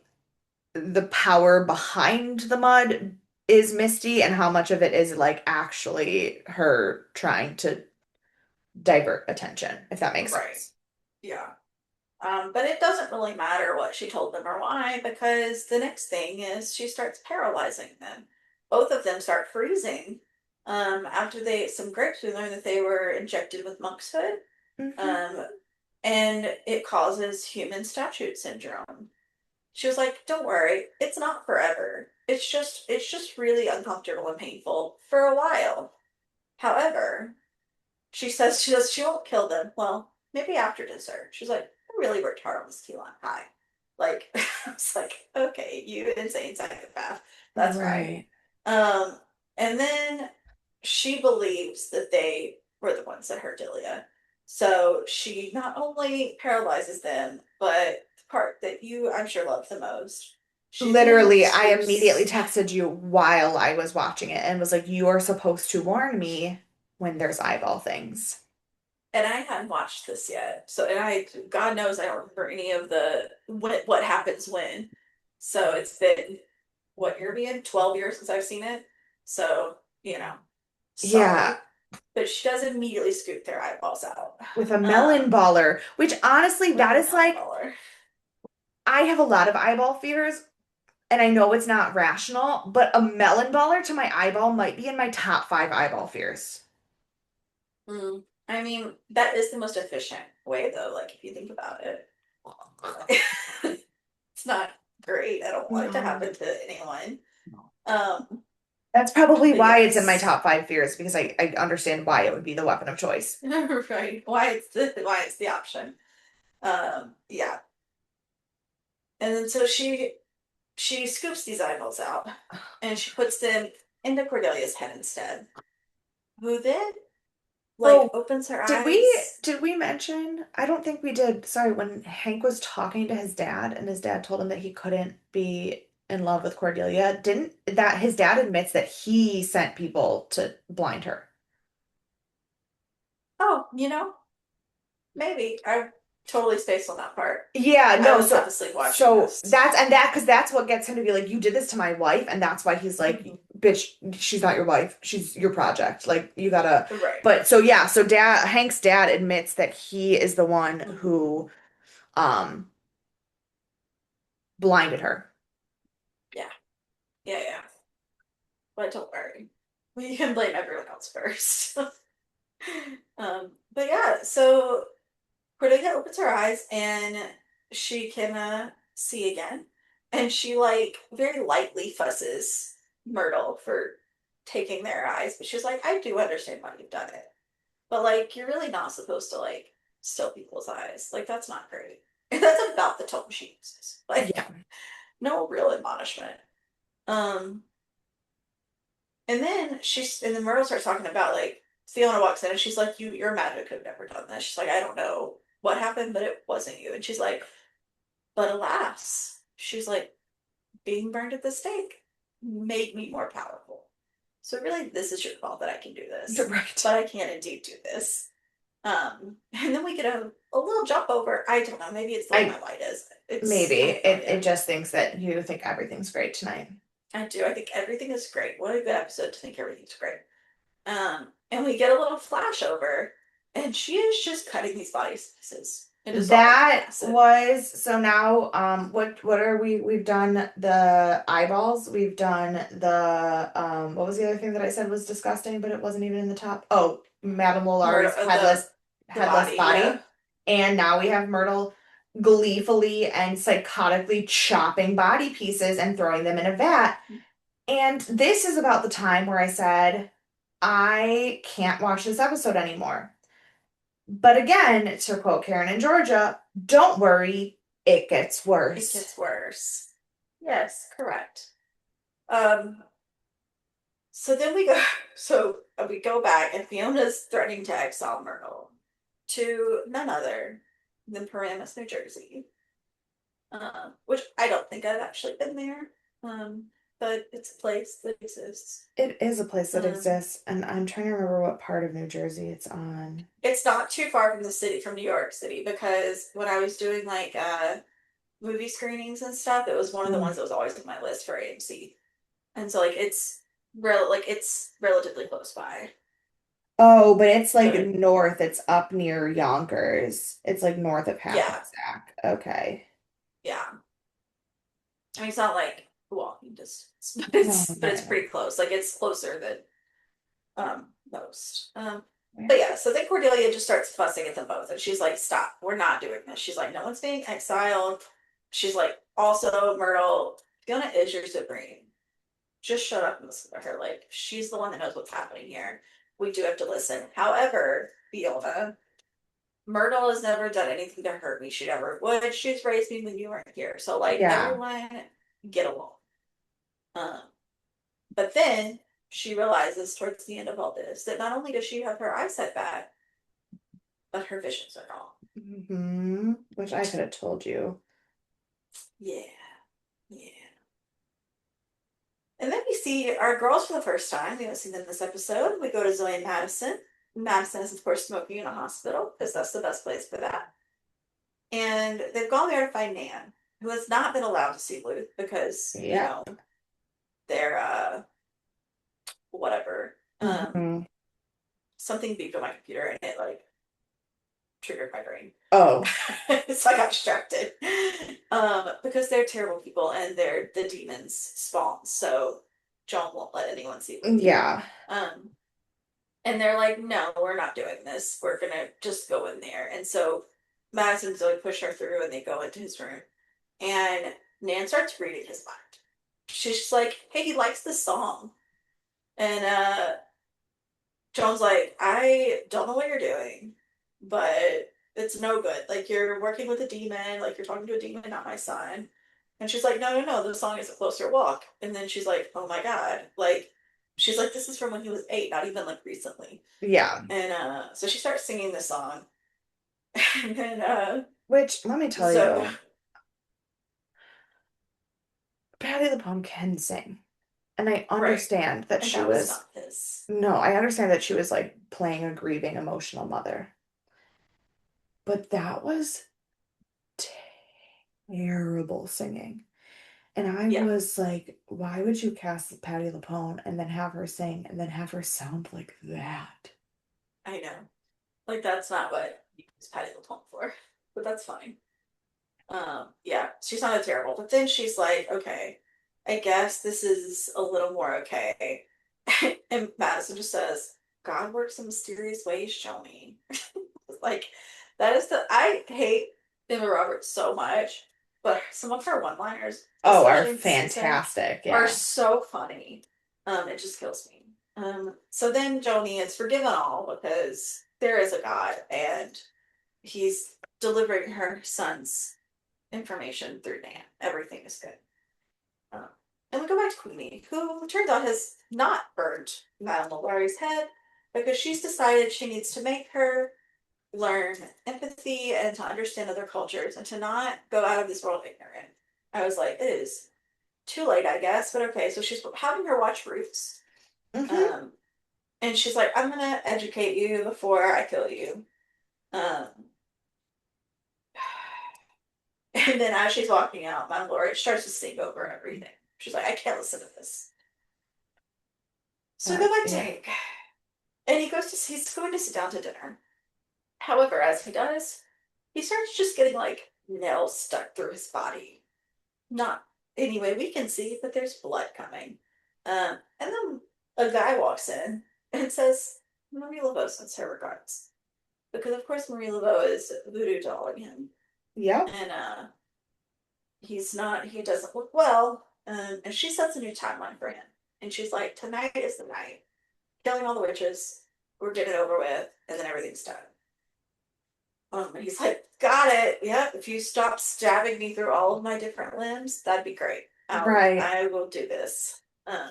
the power behind the mud is Misty, and how much of it is like actually her trying to divert attention, if that makes Right. sense. Yeah. But it doesn't really matter what she told them or why, because the next thing is she starts paralyzing them. Both of them start freezing. After they ate some grapes, we learned that they were injected with monk's hood. Hmm. Um, and it causes human statute syndrome. She was like, "Don't worry, it's not forever. It's just really uncomfortable and painful for a while. However, she won't kill them. Well, maybe after dessert." She's like, "I really worked hard on this key lime pie." Like, I was like, "Okay, you insane psychopath. That's fine." Right. Um, and then she believes that they were the ones that hurt Delia. So she not only paralyzes them, but the part that you, I'm sure, love the most, She's in Literally, I immediately scoops. texted you while I was watching it and was like, you are supposed to warn me when there's eyeball things. And I hadn't watched this yet. So, and God knows I don't remember any of the what happens when. So it's been, what year we in? 12 years since I've seen it. So, Yeah, sorry. But she does immediately scoop their eyeballs out. with a melon Um, baller, which honestly, with that a is melon like, baller. I have a lot of eyeball fears, and I know it's not rational, but a melon baller to my eyeball might be in my top five eyeball fears. Mm. I mean, that is the most efficient way, though, like, if you think about it. It's not great. I don't want it to No. happen to anyone. Um, That's probably but why it's in my yes. top five fears because I understand why it would be the weapon of choice. Right. Why it's the option. Yeah. And then so she scoops these eyeballs out and she puts them into Cordelia's head instead, who then like Oh, opens her did we eyes. did we mention? I don't think we did. Sorry, when Hank was talking to his dad and his dad told him that he couldn't be in love with Cordelia, didn't that his dad admits that he sent people to blind her. Oh, maybe. I totally spaced on that part. Yeah, I no, was half so asleep watching so this. that's and that because that's what gets him to be like, you did this to my wife, and that's why he's like, Mhm. bitch, she's not your wife, she's your project. Like you gotta. Right. But so yeah, so dad Hank's dad admits that he is the one Mhm. who um blinded her. Yeah. Yeah, yeah. But don't worry. We can blame everyone else first. But yeah, so Cordelia opens her eyes and she can see again. And she like very lightly fusses Myrtle for taking their eyes, but she's like, I do understand why you've done it. But like you're really not supposed to like steal people's eyes. Like that's not great. And that's about the tone she uses. Like Yeah. no real admonishment. Um and then Myrtle starts talking about like Fiona walks in and she's like, your magic could have never done this. She's like, I don't know what happened, but it wasn't you. And she's like, but alas, she's like, being burned at the stake made me more powerful. So really, this is your fault that I can do this, Right. but I can indeed do this. And then we get a little jump over. I don't know. Maybe it's the way I my light is. maybe I have no it idea. just thinks that you think everything's great tonight. I do. I think everything is great. What a good episode to think everything's great. And we get a little flash over, and she is just cutting these body pieces and dissolving them in That acid. was so now what are we've done the eyeballs, we've done the what was the other thing that I said was disgusting but it wasn't even in the top? Oh, Madame Murder Lolari's of the headless body, yeah. body. And now we have Myrtle gleefully and psychotically chopping body pieces and throwing them in a vat. And this is about the time where I said, I can't watch this episode anymore. But again, to quote Karen in Georgia, don't worry, it gets It worse. gets worse. Yes, correct. Um, so then we go, so we go back, and Fiona's threatening to exile Myrtle to none other than Paramus, New Jersey, which I don't think I've actually been there, but it's a place that exists. It is a place that Um, exists, and I'm trying to remember what part of New Jersey it's on. it's not too far from the city, from New York City, because when I was doing like movie screenings and stuff, it was one of the Mm. ones that was always on my list for AMC. And so like it's relatively close by. Oh, but it's like But north. It's up near Yonkers. It's like north of yeah, Hackensack. Okay. yeah. I mean it's not like walking distance, but No, it's no, but it's no. pretty close. Like it's closer than most. But Where? yeah, so then Cordelia just starts fussing at them both and she's like, stop, we're not doing this. She's like, no one's being exiled. She's like, also Myrtle, Fiona is your supreme. Just shut up and listen to her. Like, she's the one that knows what's happening here. We do have to listen. However, Fiona, Myrtle has never done anything to hurt me. She never would. She's raised me when you weren't here. So, like, Yeah. everyone get along. Um, but then she realizes towards the end of all this that not only does she have her eyesight back, but her visions are gone. Which I could have told you. Yeah, yeah. And then we see our girls for the first time. We haven't seen them this episode. We go to Zoe and Madison. Madison is, of course, smoking in a hospital because that's the best place for that. And they've gone there to find Nan, who has not been allowed to see Luke because, Yeah. they're whatever. Hmm. Something beeped on my computer and it like triggered my brain. Oh, So I got distracted. Because they're terrible people and they're the demons spawn, so John won't let anyone see Luke. yeah. Um, and they're like, no, we're not doing this. We're gonna just go in there. And so Madison and Zoe push her through and they go into his room. And Nan starts reading his mind. She's just like, hey, he likes this song. And John's like, I don't know what you're doing, but it's no good. Like, you're working with a demon, like, you're talking to a demon, not my son. And she's like, no, no, no, the song is a closer walk. And then she's like, oh my God. Like, she's like, this is from when he was 8, not even like recently. Yeah. And so she starts singing the song. And then Which, let me tell so you, Patty LuPone can sing. And I right. understand that And she that was was, not his. no, I understand that she was like playing a grieving emotional mother. But that was terrible singing. And I Yeah, was like, why would you cast Patty LuPone and then have her sing and then have her sound like that? I know. Like that's not what you use Patty LuPone for. But that's fine. Yeah, she sounded terrible. But then she's like, okay, I guess this is a little more okay. And Madison just says, God works in mysterious ways, show me. Like, that is I hate Emma Roberts so much, but some of her one-liners, Oh, are especially in this season, fantastic. are Yeah. so funny. It just kills me. So then Joni is forgiven all because there is a God and he's delivering her son's information through Nan. Everything is good. Um, and we go back to Queenie, who turns out has not burned Madame Lalaurie head because she's decided she needs to make her learn empathy and to understand other cultures and to not go out of this world ignorant. I was like, it is too late, I guess, but okay. So she's having her watch Roots. Hmm. Um, and she's like, I'm gonna educate you before I kill you. Um, And then as she's walking out, my lord starts to sing over everything. She's like, I can't listen to this. So we go back to Yeah. Hank. And he's going to sit down to dinner. However, as he does, he starts just getting like nails stuck through his body. Not any way we can see, but there's blood coming. And then a guy walks in and says, Marie Laveau sends her regards. Because of course Marie Laveau is voodoo dolling him. Yep. And he doesn't look well. And she sets a new timeline for him. And she's like, tonight is the night. Killing all the witches. We're getting it over with. And then everything's done. And he's like, got it. Yep. If you stop stabbing me through all of my different limbs, that'd be great. Right. I will do this. Um,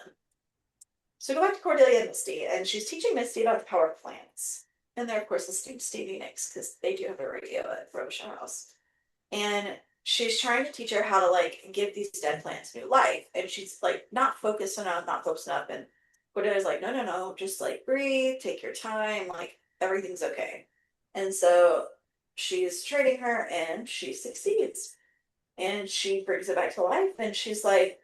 so go back to Cordelia and Misty, and she's teaching Misty about the power of plants. And they're, of course, listening to Stevie Nicks because they do have a radio at Frobisher House. And she's trying to teach her how to like give these dead plants new life, and she's like not focused enough, not focused enough. And Cordelia's like, no, no, no, just like breathe, take your time, like everything's okay. And so she's training her, and she succeeds, and she brings it back to life, and she's like,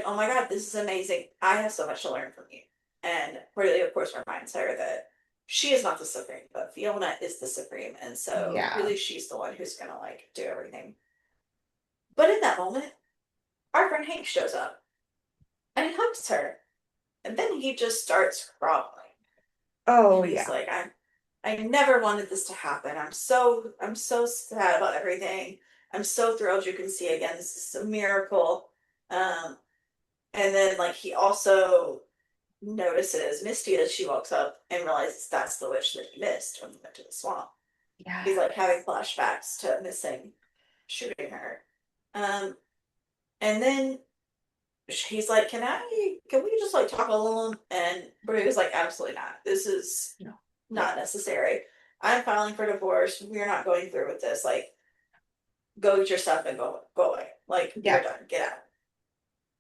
oh my god, this is amazing. I have so much to learn from you. And Cordelia, of course, reminds her that she is not the supreme, but Fiona is the supreme, and so Yeah. really she's the one who's gonna like do everything. But in that moment, our friend Hank shows up and he hugs her, and then he just starts crawling. Oh, And he's yeah. like, I never wanted this to happen. I'm so sad about everything. I'm so thrilled you can see again. This is a miracle. Um, and then like he also notices Misty as she walks up and realizes that's the witch that he missed when he went to the swamp. He's like having Yes. flashbacks to missing shooting her. Um, and then he's like, can we just like talk a little? And Brie was like, absolutely not. This is No. Yeah. not necessary. I'm filing for divorce. We're not going through with this. Like, go get your stuff and go away. Like, you're Yeah. done. Get out.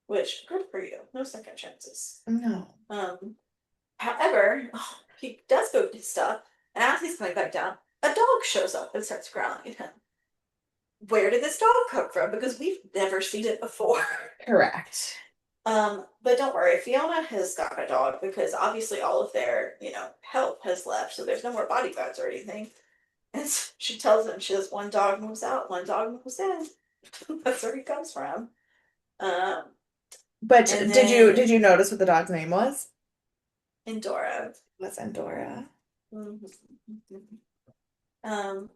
which good for you. No second chances. No. Um, However, he does go to stuff, and as he's coming back down, a dog shows up and starts growling at him. Where did this dog come from? Because we've never seen it before. Correct. But don't worry, Fiona has got a dog because obviously all of their, help has left, so there's no more bodyguards or anything. And so she tells him, she says, one dog moves out, one dog moves in. That's where he comes from. Um, But and did you then did you notice what the dog's name was? Endora. Was Endora. Mhm. Um,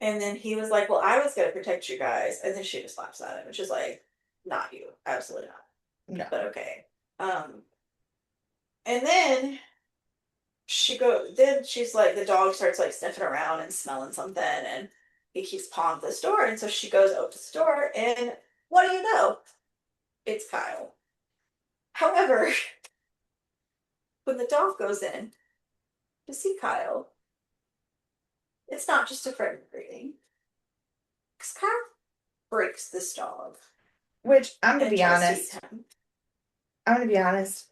and then he was like, well, I was going to protect you guys. And then she just laughs at him, which is like, not you. Absolutely not. No. But okay. Um, and then she's like, the dog starts like sniffing around and smelling something. And he keeps pawing at this door. And so she goes up to the door. And what do you know? It's Kyle. However, when the dog goes in to see Kyle, it's not just a friendly greeting. Because Kyle breaks this dog Which and tries to eat him. I'm gonna be honest,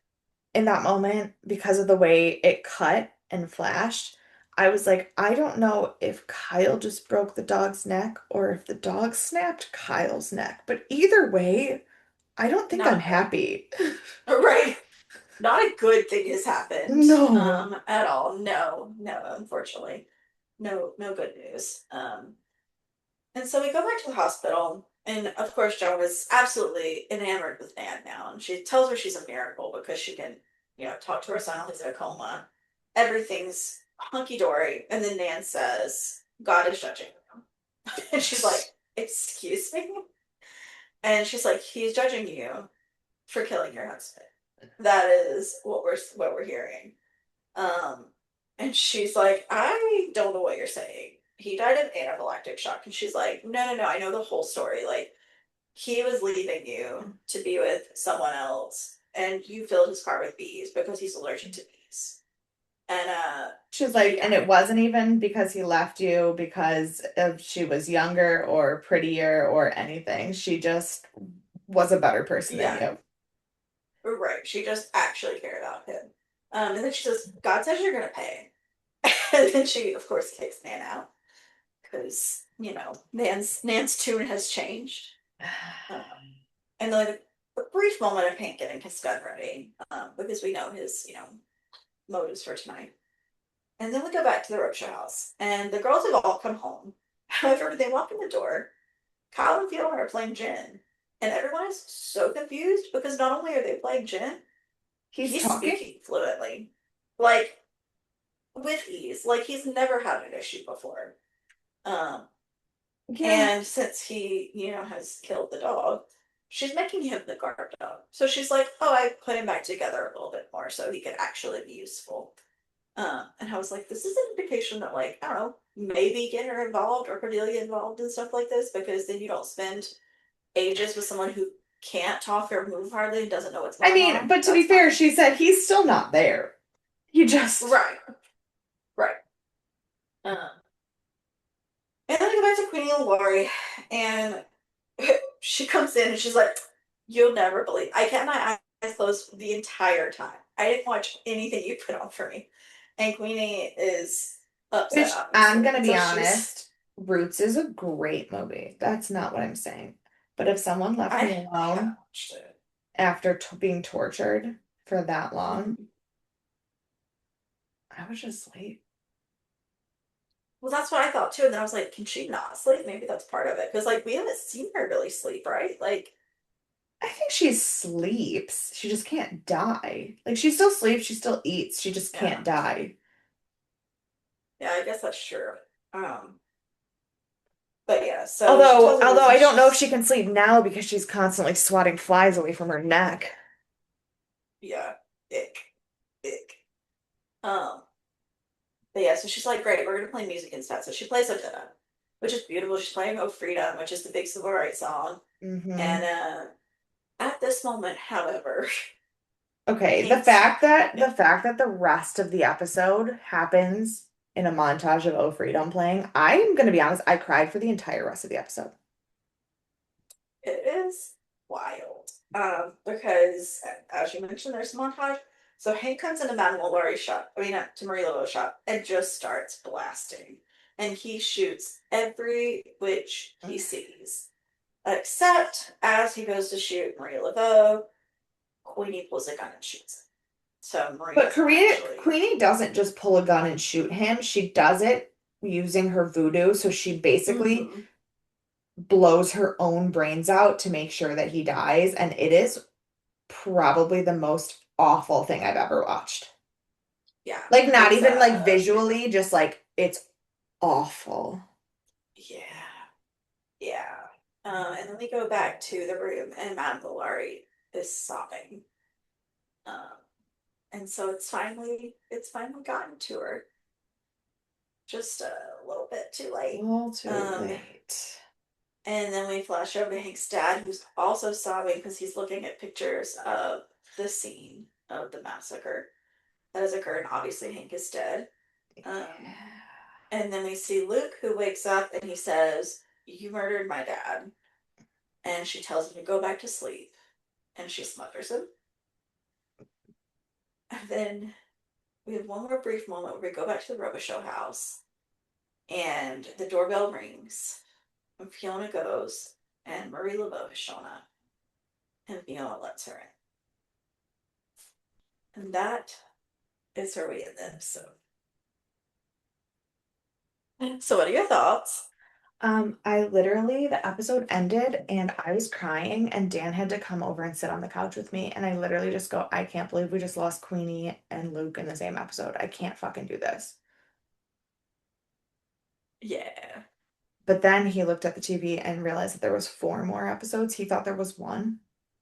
in that moment, because of the way it cut and flashed, I was like, I don't know if Kyle just broke the dog's neck or if the dog snapped Kyle's neck. But either way, I don't think I'm Not good. happy. Right. Not a good thing has happened No. at all. No, no, unfortunately. No, no good news. And so we go back to the hospital, and of course, Joan is absolutely enamored with Nan now, and she tells her she's a miracle because she can, talk to her son while he's in a coma. Everything's hunky dory, and then Nan says, "God is judging them," and she's like, "Excuse me," and she's like, "He's judging you for killing your husband." That is what we're hearing. Um, and she's like, I don't know what you're saying. He died of anaphylactic shock. And she's like, no, no, no, I know the whole story. Like, he was leaving you to be with someone else, and you filled his car with bees because he's allergic to bees. And She's like, he and it died. wasn't even because he left you because of she was younger or prettier or anything. She just was a better person than Yeah, you. right. She just actually cared about him. And then she says, God says you're gonna pay. And then she, of course, kicks Nan out because Nan's tune has changed. Um, and like a brief moment of Hank getting his gun ready, because we know his, motives for tonight. And then we go back to the Rocha house, and the girls have all come home. However, they walk in the door. Kyle and Fiona are playing gin, and everyone is so confused because not only are they playing gin, He's he's talking? speaking fluently, like with ease, like he's never had an issue before. Um, Yeah. And since he, has killed the dog, she's making him the guard dog. So she's like, oh, I put him back together a little bit more so he could actually be useful. And I was like, this is an indication that, like, I don't know, maybe get her involved or Cordelia involved in stuff like this because then you don't spend ages with someone who can't talk or move hardly and doesn't know what's I going mean, on. but to be That's fair, fine. she said he's still not there. He just, Right, right. Um, and then I go back to Queenie and Lori, and she comes in and she's like, you'll never believe. I kept my eyes closed the entire time. I didn't watch anything you put on for me. And Queenie is upset, which I'm obviously. gonna And be so she's, honest, Roots is a great movie. That's not what I'm saying. But if someone left me I haven't alone watched it. after being tortured for that long, Mhm. I would just sleep. Well, that's what I thought too. And then I was like, can she not sleep? Maybe that's part of it. Because, like, we haven't seen her really sleep, right? Like, I think she sleeps. She just can't die. Like she still sleeps, she still eats, she just can't yeah. die. Yeah, I guess that's true. Um, but yeah, so she Although, tells her although this I and don't know if she's, she can sleep now because she's constantly swatting flies away from her neck. yeah, ick, ick. Um, But yeah, so she's like, great, we're gonna play music instead. So she plays Odetta, which is beautiful. She's playing Oh Freedom, which is the big civil rights song. And Hmm. at this moment, however, Okay, the Hank's fact that yeah, the rest of the episode happens in a montage of Oh Freedom playing, I'm gonna be honest, I cried for the entire rest of the episode. it is wild. Because as you mentioned, there's a montage. So Hank comes into Madame Laurie's shop, I mean, to Marie Laveau's shop, and just starts blasting. And he shoots every witch he sees. Except as he goes to shoot Marie Laveau, Queenie pulls a gun and shoots him. So Marie But doesn't actually. Queenie doesn't just pull a gun and shoot him. She does it using her voodoo. So she basically Mm-hmm. blows her own brains out to make sure that he dies. And it is probably the most awful thing I've ever watched. Yeah, Like, not it's even like visually, just like it's awful. yeah, yeah. And then we go back to the room, and Madame Bovary is sobbing. Um, and so it's finally gotten to her, just a little bit too late. All too Um, late. and then we flash over to Hank's dad, who's also sobbing because he's looking at pictures of the scene of the massacre that has occurred. And obviously, Hank is dead. Um, and then we see Luke, who wakes up and he says, "You murdered my dad." And she tells him to go back to sleep, and she smothers him. And then we have one more brief moment where we go back to the Robichaux house, and the doorbell rings, and Fiona goes, and Marie Laveau has shown up, and Fiona lets her in. And that is where we end the episode. So, what are your thoughts? I literally, the episode ended and I was crying, and Dan had to come over and sit on the couch with me. And I literally just go, I can't believe we just lost Queenie and Luke in the same episode. I can't fucking do this. Yeah. But then he looked at the TV and realized that there was four more episodes. He thought there was one.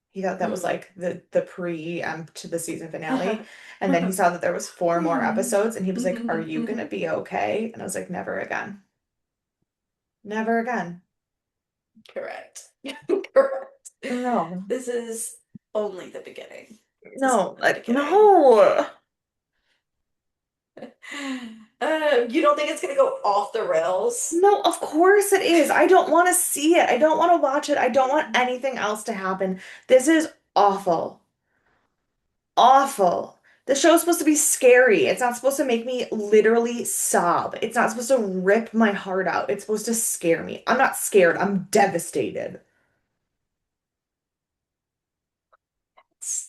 He thought that was Mm. like the preempt to the season finale. And then he saw that there was four more episodes and he was like, "Are you gonna be okay?" And I was like, "Never again. Never again." Correct. Correct. No. This is only the beginning. This is No, only the like beginning. no. You don't think it's gonna go off the rails? No, of course it is. I don't want to see it. I don't want to watch it. I don't want anything else to happen. This is awful. Awful. The show's supposed to be scary. It's not supposed to make me literally sob. It's not supposed to rip my heart out. It's supposed to scare me. I'm not scared. I'm devastated.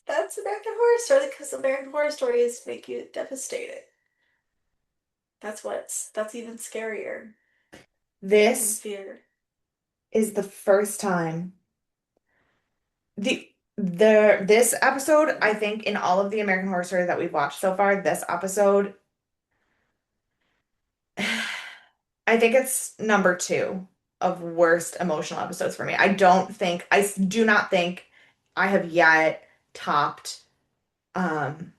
That's American Horror Story because American Horror Stories make you devastated. That's even scarier than This fear. is the first time this episode, I think in all of the American Horror Stories that we've watched so far, this episode I think it's number two of worst emotional episodes for me. I do not think I have yet topped um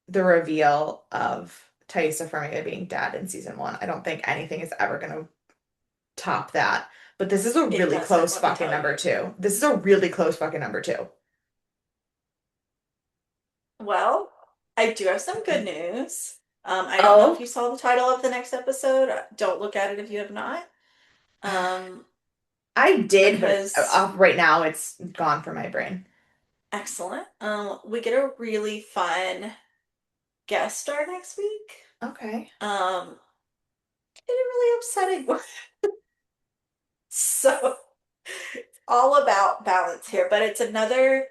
the reveal of Thaisa Farmiga being dead in season one. I don't think anything is ever gonna top that. But this is a It really doesn't, close let me fucking tell number you. two. This is a really close fucking number two. Well, I do have some good news. I don't know if Oh, you saw the title of the next episode. Don't look at it if you have not. Um, I did, but because right now it's gone from my brain. excellent. We get a really fun guest star next week. Okay. In a really upsetting way. So all about balance here, but it's another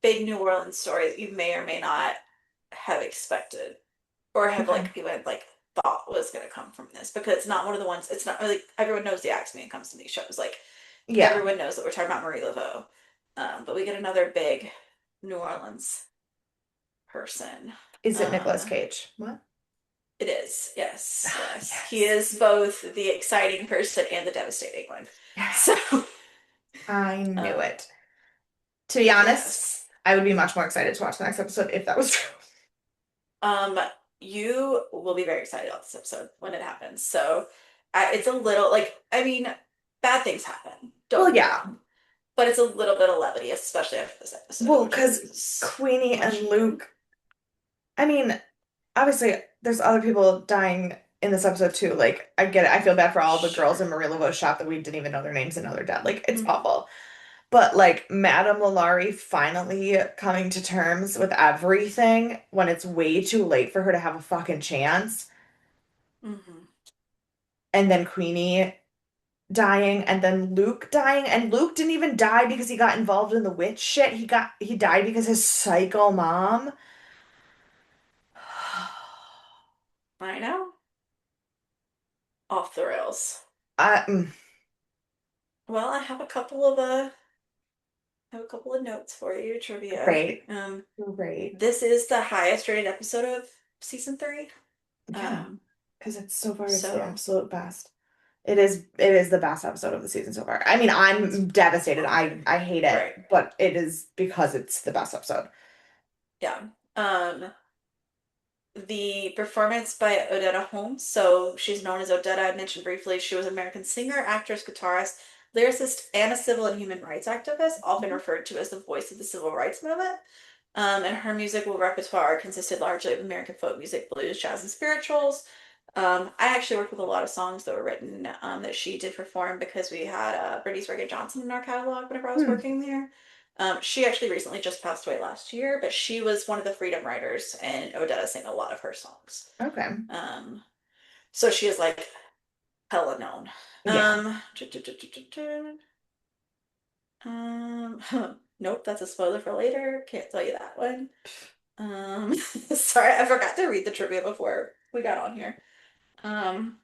big New Orleans story that you may or may not have expected or have Okay. like even like thought was going to come from this because it's not one of the ones. It's not like everyone knows the Axeman comes to these shows. Like Yeah. everyone knows that we're talking about Marie Laveau, but we get another big New Orleans person. Is it Nicolas Um, Cage? What? it is, yes, Ah, yes. He yes. is both the exciting person and the devastating one. So, Yes. I knew um, it. To be honest, yes. I would be much more excited to watch the next episode if that was true. Um, you will be very excited about this episode when it happens. So, it's a little like I mean, bad things happen. Don't Well, get me yeah. wrong, but it's a little bit of levity, especially after this episode, Well, which because is Queenie much and needed. Luke, I mean, obviously, there's other people dying in this episode too. Like, I get it. I feel bad for all the girls in Sure. Marie Laveau's shop that we didn't even know their names and know they're dead. Like, it's Hmm. awful. But like Madame Lalaurie finally coming to terms with everything when it's way too late for her to have a fucking chance. Hmm. And then Queenie dying, and then Luke dying, and Luke didn't even die because he got involved in the witch shit. He died because his psycho mom. I know. Off the rails. I, mm, Well, I have a couple of notes for you, trivia. great, Um, great. this is the highest rated episode of season three. Yeah, Um, because it's so far it's the so absolute best. It is the best episode of the season so far. I mean, it's I'm devastated. on there. I hate Right. it, but it is because it's the best episode. Yeah. The performance by Odetta Holmes. So she's known as Odetta. I mentioned briefly she was an American singer, actress, guitarist, lyricist, and a civil and human rights activist, often referred to as the voice of the civil rights movement. And her musical repertoire consisted largely of American folk music, blues, jazz, and spirituals. I actually worked with a lot of songs that were written that she did perform because we had Brittany's Reggae Johnson in our catalog whenever I was Hmm. working there. She actually recently just passed away last year, but she was one of the Freedom Writers, and Odetta sang a lot of her songs. Okay. Um, so she is like hella known. Yeah. Um, nope, that's a spoiler for later. Can't tell you that one. Sorry, I forgot to read the trivia before we got on here. Um,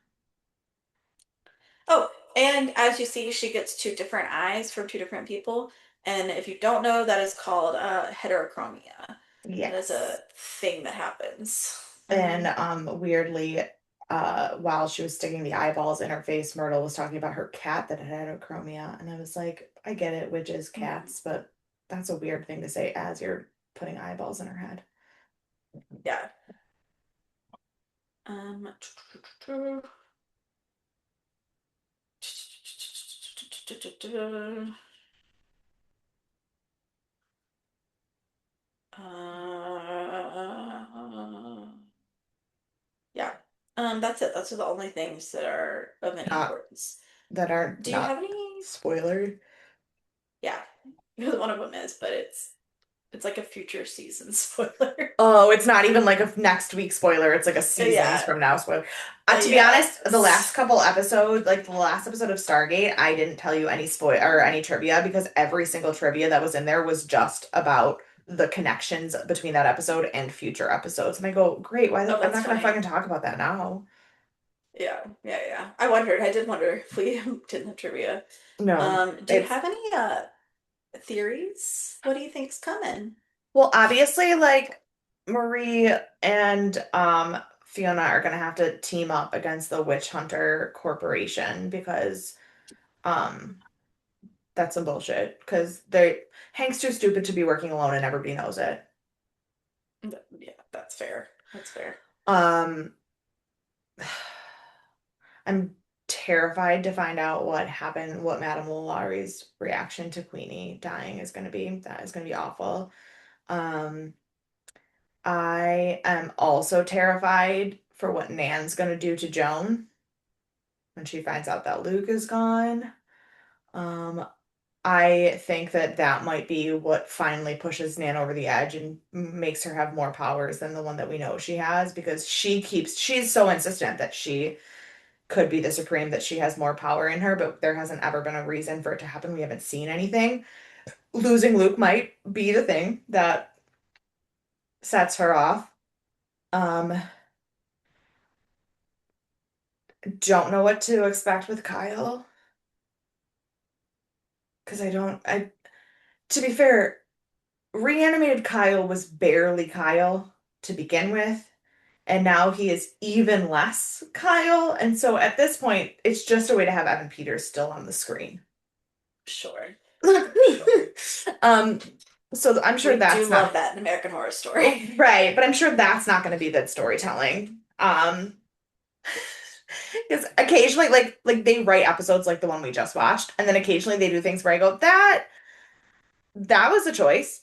oh, and as you see, she gets two different eyes from two different people. And if you don't know, that is called heterochromia. That is Yes. a thing that happens. And weirdly, while she was sticking the eyeballs in her face, Myrtle was talking about her cat that had heterochromia, and I was like, I get it, witches, Mhm. cats, but that's a weird thing to say as you're putting eyeballs in her head. Yeah. Um, yeah. That's it. Those are the only things that are of any Not importance. that aren't Do you not have any? spoiler. Yeah, because one of them is, but it's like a future season spoiler. Oh, it's not even like a next week spoiler. It's like a seasons Yeah, from now spoiler. To be yeah. honest, the last couple episodes, like the last episode of Stargate, I didn't tell you any spoil or any trivia because every single trivia that was in there was just about the connections between that episode and future episodes. And I go, great, Oh, I'm that's not gonna fucking funny. talk about that now. Yeah, yeah, yeah. I wondered. I did wonder if we didn't have trivia. No, Do you it's have any theories? What do you think's coming? well, obviously, like Marie and Fiona are gonna have to team up against the Witch Hunter Corporation because um that's some bullshit because they Hank's too stupid to be working alone and everybody knows it. Yeah, that's fair. That's fair. Um, I'm terrified to find out what happened, what Madame Lalaurie's reaction to Queenie dying is going to be. That is going to be awful. Um, I am also terrified for what Nan's going to do to Joan when she finds out that Luke is gone. Um, I think that that might be what finally pushes Nan over the edge and makes her have more powers than the one that we know she has because she's so insistent that she could be the Supreme, that she has more power in her, but there hasn't ever been a reason for it to happen. We haven't seen anything. Losing Luke might be the thing that sets her off. Um, don't know what to expect with Kyle because to be fair, reanimated Kyle was barely Kyle to begin with. And now he is even less Kyle. And so at this point, it's just a way to have Evan Peters still on the screen. Sure, sure. Um, so I'm sure We do that's love not that in American Horror Story. right, but I'm sure that's not going to be good storytelling. Because occasionally, like they write episodes like the one we just watched, and then occasionally they do things where I go, that was a choice.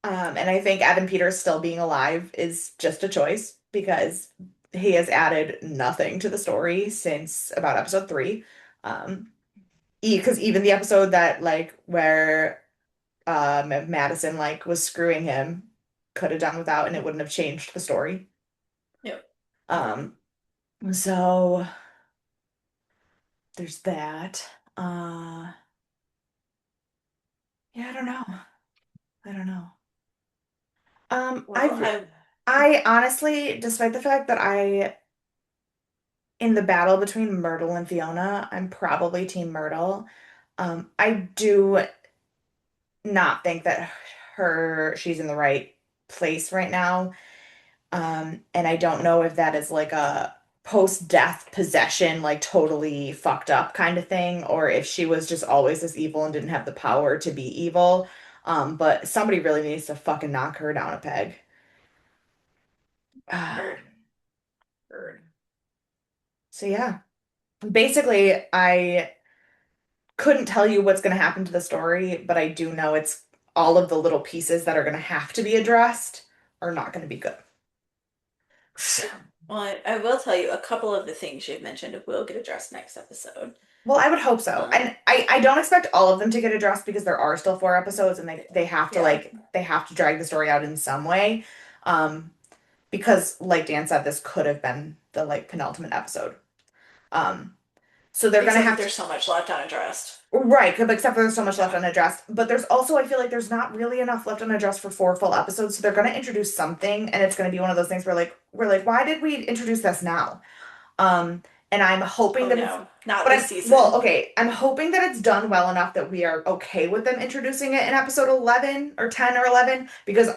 And I think Evan Peters still being alive is just a choice because he has added nothing to the story since about episode 3. Um, because even the episode that like where Madison like was screwing him could have done without and it wouldn't have changed the story. Yep. Um, so there's that. Uh, yeah, I don't know. I don't know. Well, I I honestly, despite the fact that in the battle between Myrtle and Fiona, I'm probably Team Myrtle. I do not think that she's in the right place right now. And I don't know if that is like a post-death possession, like totally fucked up kind of thing, or if she was just always this evil and didn't have the power to be evil. But somebody really needs to fucking knock her down a peg. heard. Heard. So yeah, basically, I couldn't tell you what's going to happen to the story, but I do know it's all of the little pieces that are going to have to be addressed are not going to be good. Good. Well, I will tell you a couple of the things you've mentioned will get addressed next episode. Well, I would hope so. Um, And I don't expect all of them to get addressed because there are still 4 episodes and they have to yeah, they have to drag the story out in some way. Um, because like Dan said, this could have been the like penultimate episode. Um, so they're gonna except that have to. there's so much left unaddressed. Right, except for there's so much left Yeah. unaddressed. But there's also, I feel like there's not really enough left unaddressed for 4 full episodes. So they're gonna introduce something, and it's gonna be one of those things where we're like, why did we introduce this now? And I'm hoping Oh that it's, no, not but this well, season. okay, I'm hoping that it's done well enough that we are okay with them introducing it in episode 11 or 10 or 11 because,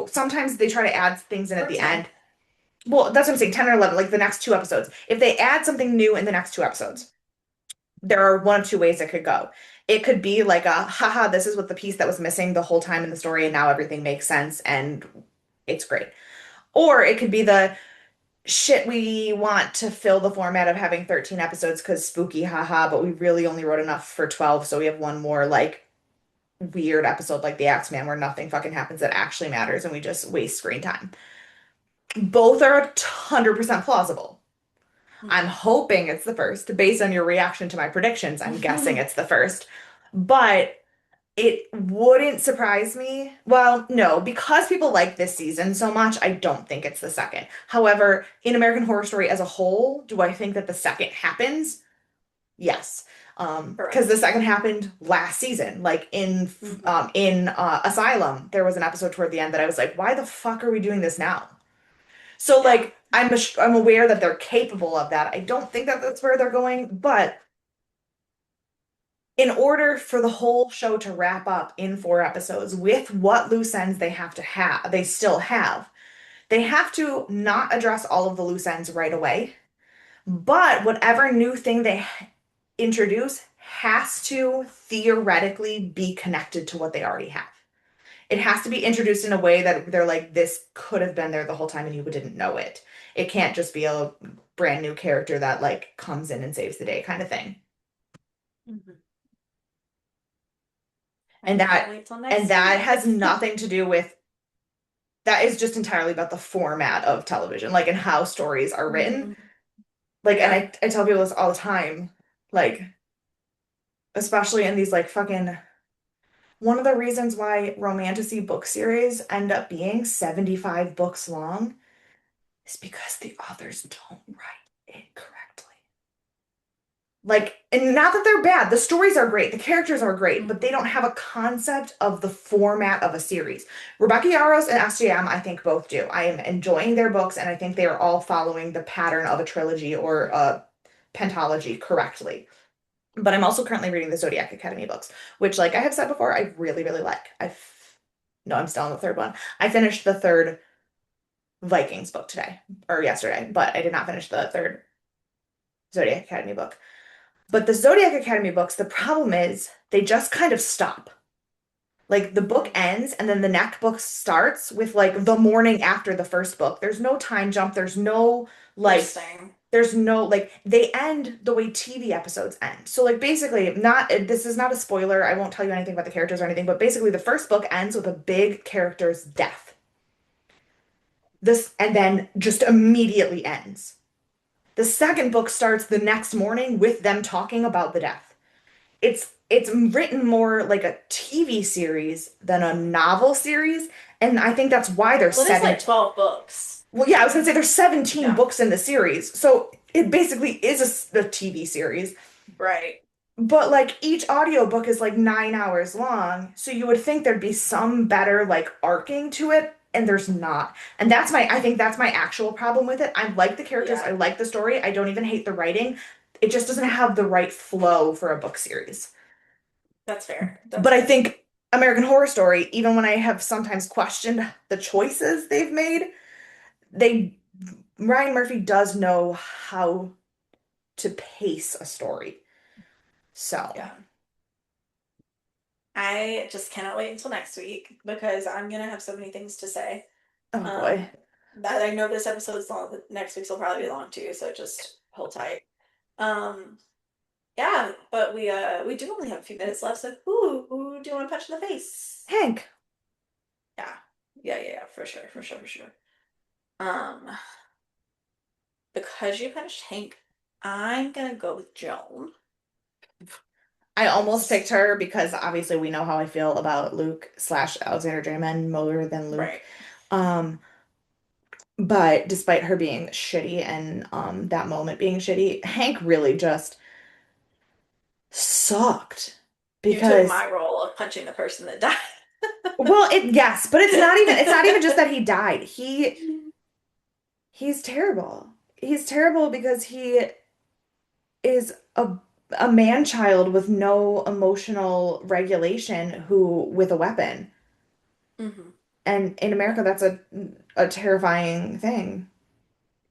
sometimes they try to add things in at Or the 10. end. Well, that's what I'm saying, 10 or 11, like the next 2 episodes. If they add something new in the next 2 episodes, there are one of two ways it could go. It could be like a, haha, this is what the piece that was missing the whole time in the story, and now everything makes sense and it's great. Or it could be the shit, we want to fill the format of having 13 episodes because spooky, haha, but we really only wrote enough for 12, so we have one more like weird episode like the Axeman where nothing fucking happens that actually matters and we just waste screen time. Both are 100% plausible. I'm Hmm. hoping it's the first. Based on your reaction to my predictions, I'm guessing it's the first. But it wouldn't surprise me. Well, no, because people like this season so much, I don't think it's the second. However, in American Horror Story as a whole, do I think that the second happens? Yes. Because the Correct. second happened last season. Like Hmm. in Asylum, there was an episode toward the end that I was like, why the fuck are we doing this now? So Yeah. like I'm aware that they're capable of that. I don't think that that's where they're going, but in order for the whole show to wrap up in 4 episodes with what loose ends they still have, they have to not address all of the loose ends right away. But whatever new thing they introduce has to theoretically be connected to what they already have. It has to be introduced in a way that they're like, this could have been there the whole time and you didn't know it. It can't just be a brand new character that like comes in and saves the day kind of thing. Hmm. I And can't that wait till and next that week. has nothing to do with that is just entirely about the format of television, like and how stories are written. Hmm. Like, and Yeah. I tell people this all the time, like, especially in these like fucking one of the reasons why romantasy book series end up being 75 books long is because the authors don't write it correctly. Like, and not that they're bad, the stories are great, the characters are great, but they Hmm. don't have a concept of the format of a series. Rebecca Yarros and SJM, I think, both do. I am enjoying their books, and I think they are all following the pattern of a trilogy or a pentalogy correctly. But I'm also currently reading the Zodiac Academy books, which, like I have said before, I really, really like. No, I'm still on the third one. I finished the third Vikings book today or yesterday, but I did not finish the third Zodiac Academy book. But the Zodiac Academy books, the problem is they just kind of stop. Like the book Hmm. ends and then the next book starts with like the morning after the first book. There's no time jump. Like Interesting. there's no like they end the way TV episodes end. So like basically not this is not a spoiler. I won't tell you anything about the characters or anything, but basically the first book ends with a big character's death. This and then just immediately ends. The second book starts the next morning with them talking about the death. it's written more like a TV series than a novel series, and I think that's why there's Well, there's seven. like 12 books. Well, yeah, I was gonna say there's 17 Yeah. books in the series, so it basically is a TV series. Right. But like each audiobook is like 9 hours long, so you would think there'd be some better like arcing to it, and there's not. And I think that's my actual problem with it. I like the characters, I Yeah. like the story, I don't even hate the writing. It just doesn't have the right flow for a book series. That's fair. That's But I fair. think American Horror Story, even when I have sometimes questioned the choices they've made, they Ryan Murphy does know how to pace a story. So, Yeah. I just cannot wait until next week because I'm gonna have so many things to say. oh boy. Um, that I know this episode is long, but next week's will probably be long too, so just hold tight. Um, yeah, but we do only have a few minutes left, so who do you want to punch in the face? Hank, Yeah. Yeah, for sure, for sure, for sure. Um, because you punched Hank, I'm gonna go with Joan. I almost picked her because obviously we know how I feel about Luke slash Alexander Draymond more than Luke. Right. Um, but despite her being shitty and that moment being shitty, Hank really just sucked You took because my role of punching the person that died. well, it yes, but it's not even just that he died. He's terrible. He's terrible because he is a man child with no emotional regulation who with a weapon. Hmm. And in Yeah. America, that's a terrifying thing.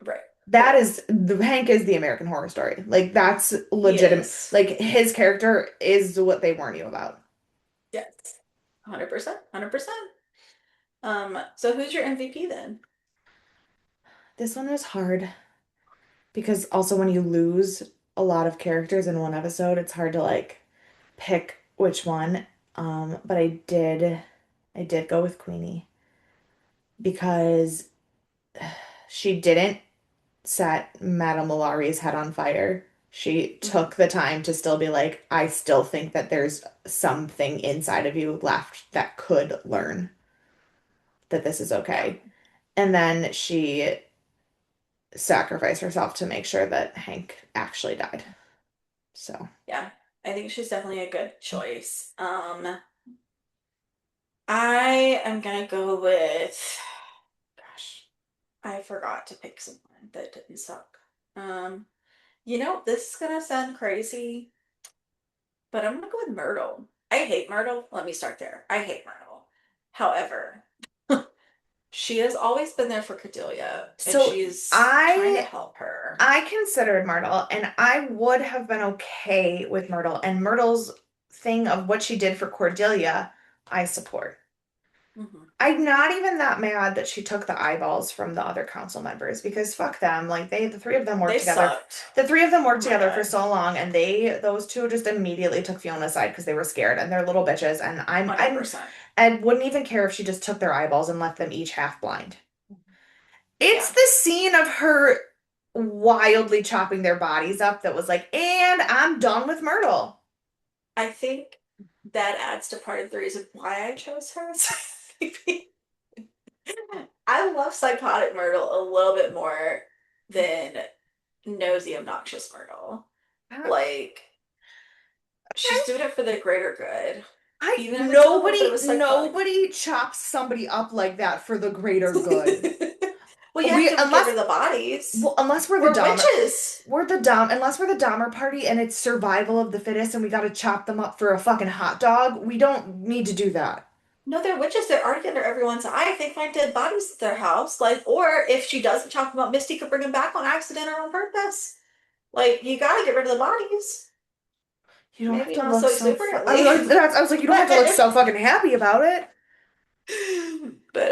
Right. That Right. is the Hank is the American Horror Story. Like that's He legitimate. is. Like his character is what they warn you about. Yes. 100%. 100%. So who's your MVP then? This one was hard because also when you lose a lot of characters in one episode, it's hard to like pick which one. But I did go with Queenie because she didn't set Madame Lalaurie's head on fire. She Hmm. took the time to still be like, I still think that there's something inside of you left that could learn that this is Yeah. okay. And then she sacrificed herself to make sure that Hank actually died. So Yeah. I think she's definitely a good choice. I am gonna go with, gosh, I forgot to pick someone that didn't suck. Um, this is gonna sound crazy, but I'm gonna go with Myrtle. I hate Myrtle. Let me start there. I hate Myrtle. However, she has always been there for Cordelia, and so she's trying to I help her. I considered Myrtle and I would have been okay with Myrtle and Myrtle's thing of what she did for Cordelia, I support. Hmm. I'm not even that mad that she took the eyeballs from the other council members because fuck them. Like the three of them worked They together. sucked. The three of them Oh worked my together for God. so long and those two just immediately took Fiona aside because they were scared and they're little bitches and I'm 100%. and wouldn't even care if she just took their eyeballs and left them each half blind. It's Yeah. the scene of her wildly chopping their bodies up that was like, and I'm done with Myrtle. I think that adds to part of the reason why I chose her as MVP. I love psychotic Myrtle a little bit more than nosy, obnoxious Myrtle. Like, she's doing it for the greater good. Even if it's a little bit of Nobody a psychotic. nobody chops somebody up like that for the greater good. Well, you have We to get unless rid of the bodies. well, unless we're the We're Dahmer witches. unless we're the Dahmer party and it's survival of the fittest and we gotta chop them up for a fucking hot dog, we don't need to do that. No, they're witches. They're already under everyone's eye. They find dead bodies at their house. Like, or if she doesn't chop them up, Misty could bring them back on accident or on purpose. Like, you gotta get rid of the bodies. You don't have Maybe to not look so so exuberantly. I was like, you don't have to look so fucking happy about it. But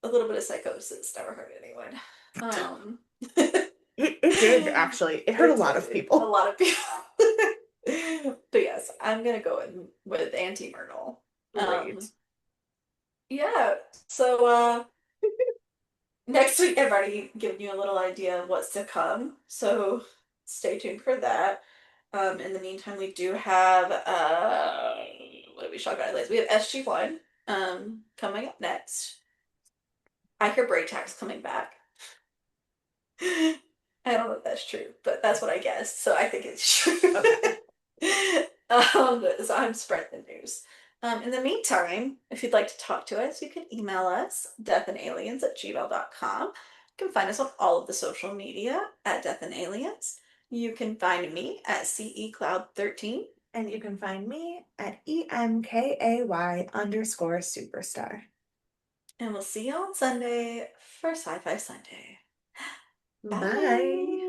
a little bit of psychosis never hurt anyone. Um It did actually. It hurt a it lot of did a people. lot of people. But yes, I'm gonna go in with Auntie Myrtle. Great. Yeah. So next week I've already given you a little idea of what's to come. So stay tuned for that. In the meantime, we do have what do we shock guidelines? We have SG1 coming up next. I hear Braytax coming back. I don't know if that's true, but that's what I guess. So I think it's true. Okay. So I'm spreading the news. In the meantime, if you'd like to talk to us, you can email us deathandaliens@gmail.com. You can find us on all of the social media at Death and Aliens. You can find me at CECloud13. And you can find me at EMKAY_superstar. And we'll see you on Sunday for Sci-Fi Sunday. Bye. Bye.